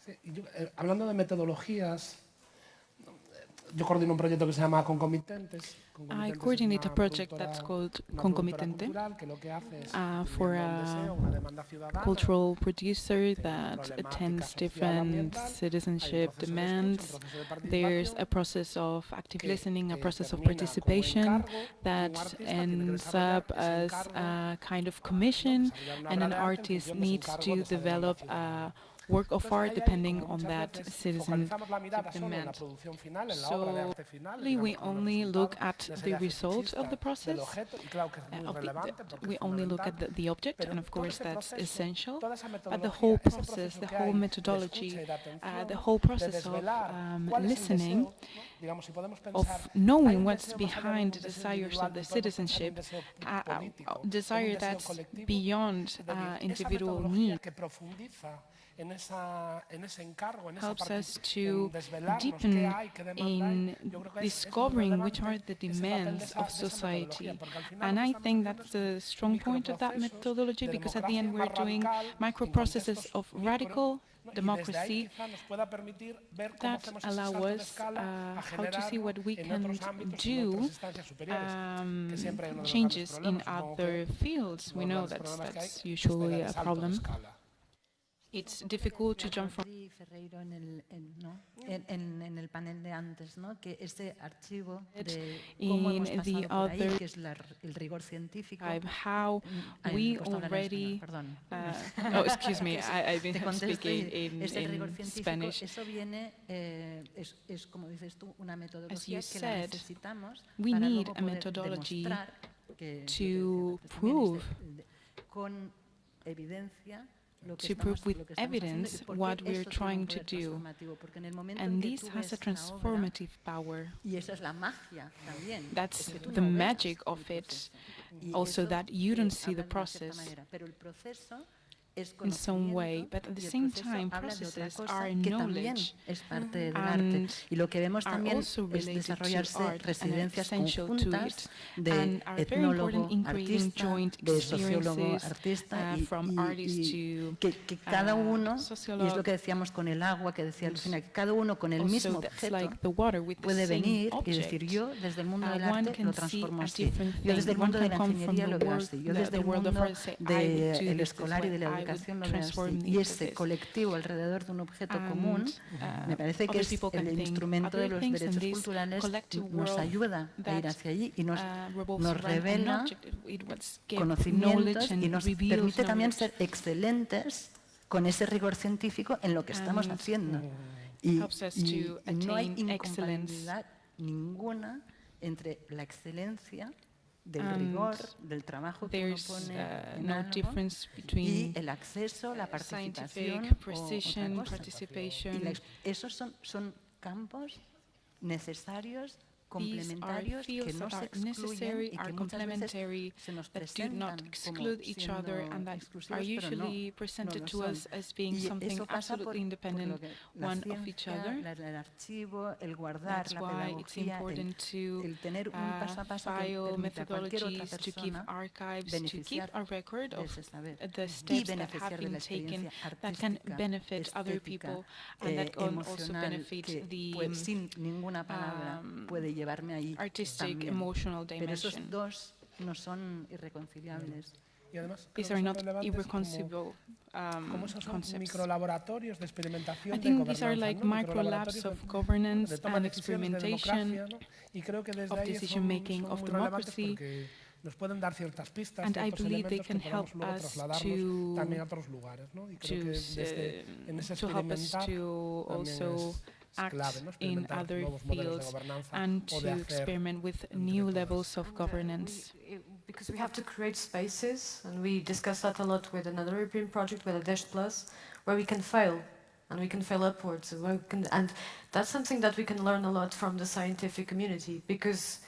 Sí, y yo, hablando de metodologías, yo coordino un proyecto que se llama Concomitentes. I coordinate a project that's called Concomitente for a cultural producer that attends different citizenship demands. There's a process of active listening, a process of participation that ends up as a kind of commission, and an artist needs to develop a work of art depending on that citizen demand. So we only look at the result of the process, we only look at the object, and of course that's essential, but the whole process, the whole methodology, the whole process of listening, of knowing what's behind the desires of the citizenship, desire that's beyond individual need, helps us to deepen in discovering which are the demands of society. And I think that's the strong point of that methodology, because at the end we're doing microprocesses of radical democracy that allow us how to see what we can do, changes in other fields. We know that's usually a problem. It's difficult to jump from en el panel de antes, ¿no? Que ese archivo de in cómo hemos the pasado por ahí, other que es el rigor científico. how we already oh, excuse me, I've been speaking in Spanish. Eso viene, es como dices tú, una metodología que la necesitamos we para need luego a poder methodology demostrar que to prove con evidencia to prove with evidence what we're trying to do. And this has a transformative power. That's the magic of it, also that you don't see the process in some way, but at the same time processes are knowledge and are also related to art and are essential to it and are very important in creating joint experiences from artists to sociólogos. Y es lo que decíamos con el agua, que decía Lucina, que cada uno con el mismo objeto puede venir y decir, yo desde el mundo del arte lo transformo así, yo desde el mundo de la ingeniería lo veo así, yo desde el mundo del escolar y de la educación lo veo así. Y ese colectivo alrededor de un objeto común, me parece que es el instrumento de los derechos culturales, nos ayuda a ir hacia allí y nos revela conocimientos y nos permite también ser excelentes con ese rigor científico en lo que estamos haciendo. Y no hay incompatibilidad ninguna entre la excelencia del rigor, del trabajo que uno pone en algo, y el acceso, la participación o otra cosa. Y esos son campos necesarios, complementarios, que no se excluyen y que muchas veces se nos presentan como siendo exclusivos, pero no lo son. Y eso pasa por lo que la ciencia, el archivo, el guardar, la pedagogía, el tener un paso a paso que permita a cualquier otra persona beneficiar de ese saber y beneficiar de la experiencia artística, estética, emocional, que sin ninguna palabra puede llevarme ahí artistic, también. emotional Pero dimension. esos dos no son irreconciliables. Y además creo these que are son not relevantes irreconcilable como esos son concepts. microlaboratorios de experimentación I de think these are gobernanza, like ¿no? micro labs Microlaboratorios of de governance toma de and decisiones, de experimentation democracia, ¿no? Y creo que desde of ahí decision son making of muy relevantes democracy. porque nos pueden dar ciertas pistas, And I ciertos believe they elementos que can help podamos luego us trasladarlos también a otros lugares, ¿no? Y creo que en ese to help us experimentar to también also es act clave, ¿no? in Experimentar other nuevos modelos de fields gobernanza and o de to hacer experiment with entre new todas. levels of governance. Because we have to create spaces, and we discussed that a lot with another European project, with a Dash Plus, where we can fail, and we can fail upwards, and, and that's something that we can learn a lot from the scientific community, because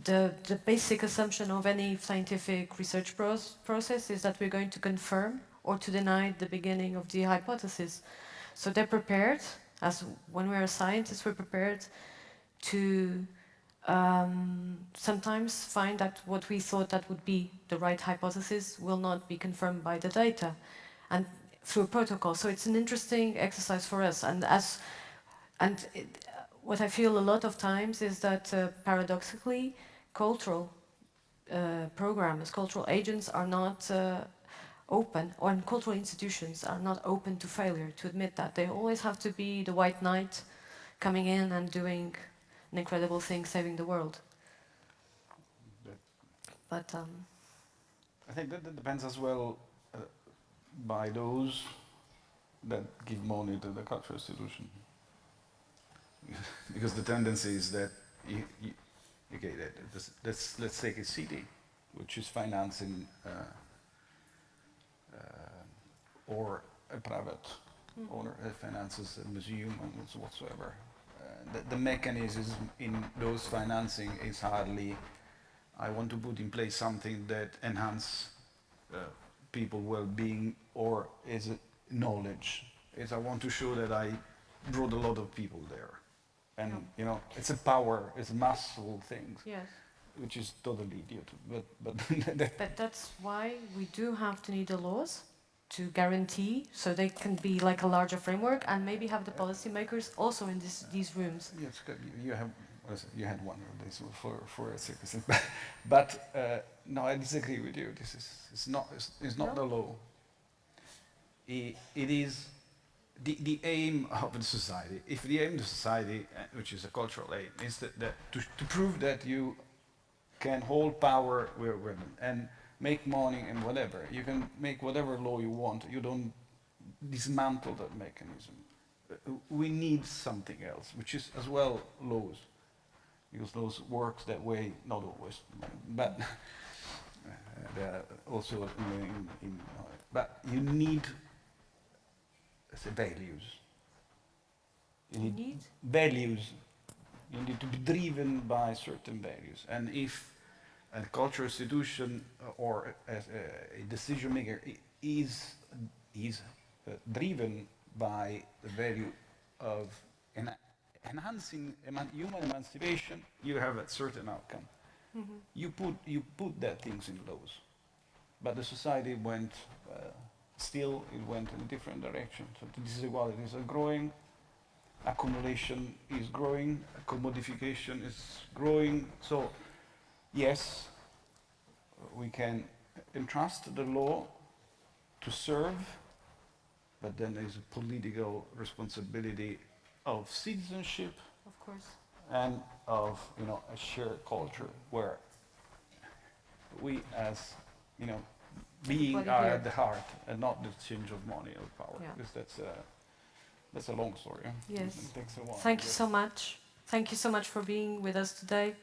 the basic assumption of any scientific research process is that we're going to confirm or to deny the beginning of the hypothesis. So they're prepared, as when we're scientists, we're prepared to sometimes find that what we thought that would be the right hypothesis will not be confirmed by the data, and through a protocol. So it's an interesting exercise for us. What I feel a lot of times is that paradoxically, cultural programmers, cultural agents are not open, or cultural institutions are not open to failure, to admit that. They always have to be the white knight coming in and doing an incredible thing, saving the world. But I think that depends as well by those that give money to the cultural institution. Because the tendency is that, okay, let's take a city, which is financing or a private owner finances a museum and whatsoever. The mechanism in those financing is hardly, I want to put in place something that enhance people well-being or is it knowledge. It's I want to show that I brought a lot of people there. And you know, it's a power, it's a muscle thing, yes. which is totally idiot. But But that's why we do have to need the laws to guarantee, so they can be like a larger framework, and maybe have the policymakers also in these rooms. yes, you have. You had one of these for a second, but no, I disagree with you. This is it's not the law. It is the aim of the society. If the aim of the society, which is a cultural aim, is that to prove that you can hold power where women and make money and whatever, you can make whatever law you want. You don't dismantle that mechanism. We need something else, which is as well laws. Because those works that way, not always, but they're also but you need values. You need values. You need to be driven by certain values. And if a cultural institution or a decision maker is driven by the value of enhancing human emancipation, you have a certain outcome. You put that things in laws, but the society went it went in a different direction. So the disequalities are growing, accumulation is growing, commodification is growing. So yes, we can entrust the law to serve, but then there's a political responsibility of citizenship, Of course. and of a shared culture where we as being Everybody are here. at the heart and not the exchange of money or power, Yeah. because that's a long story. Yes. It takes a while. Thank you so much. Thank you so much for being with us today.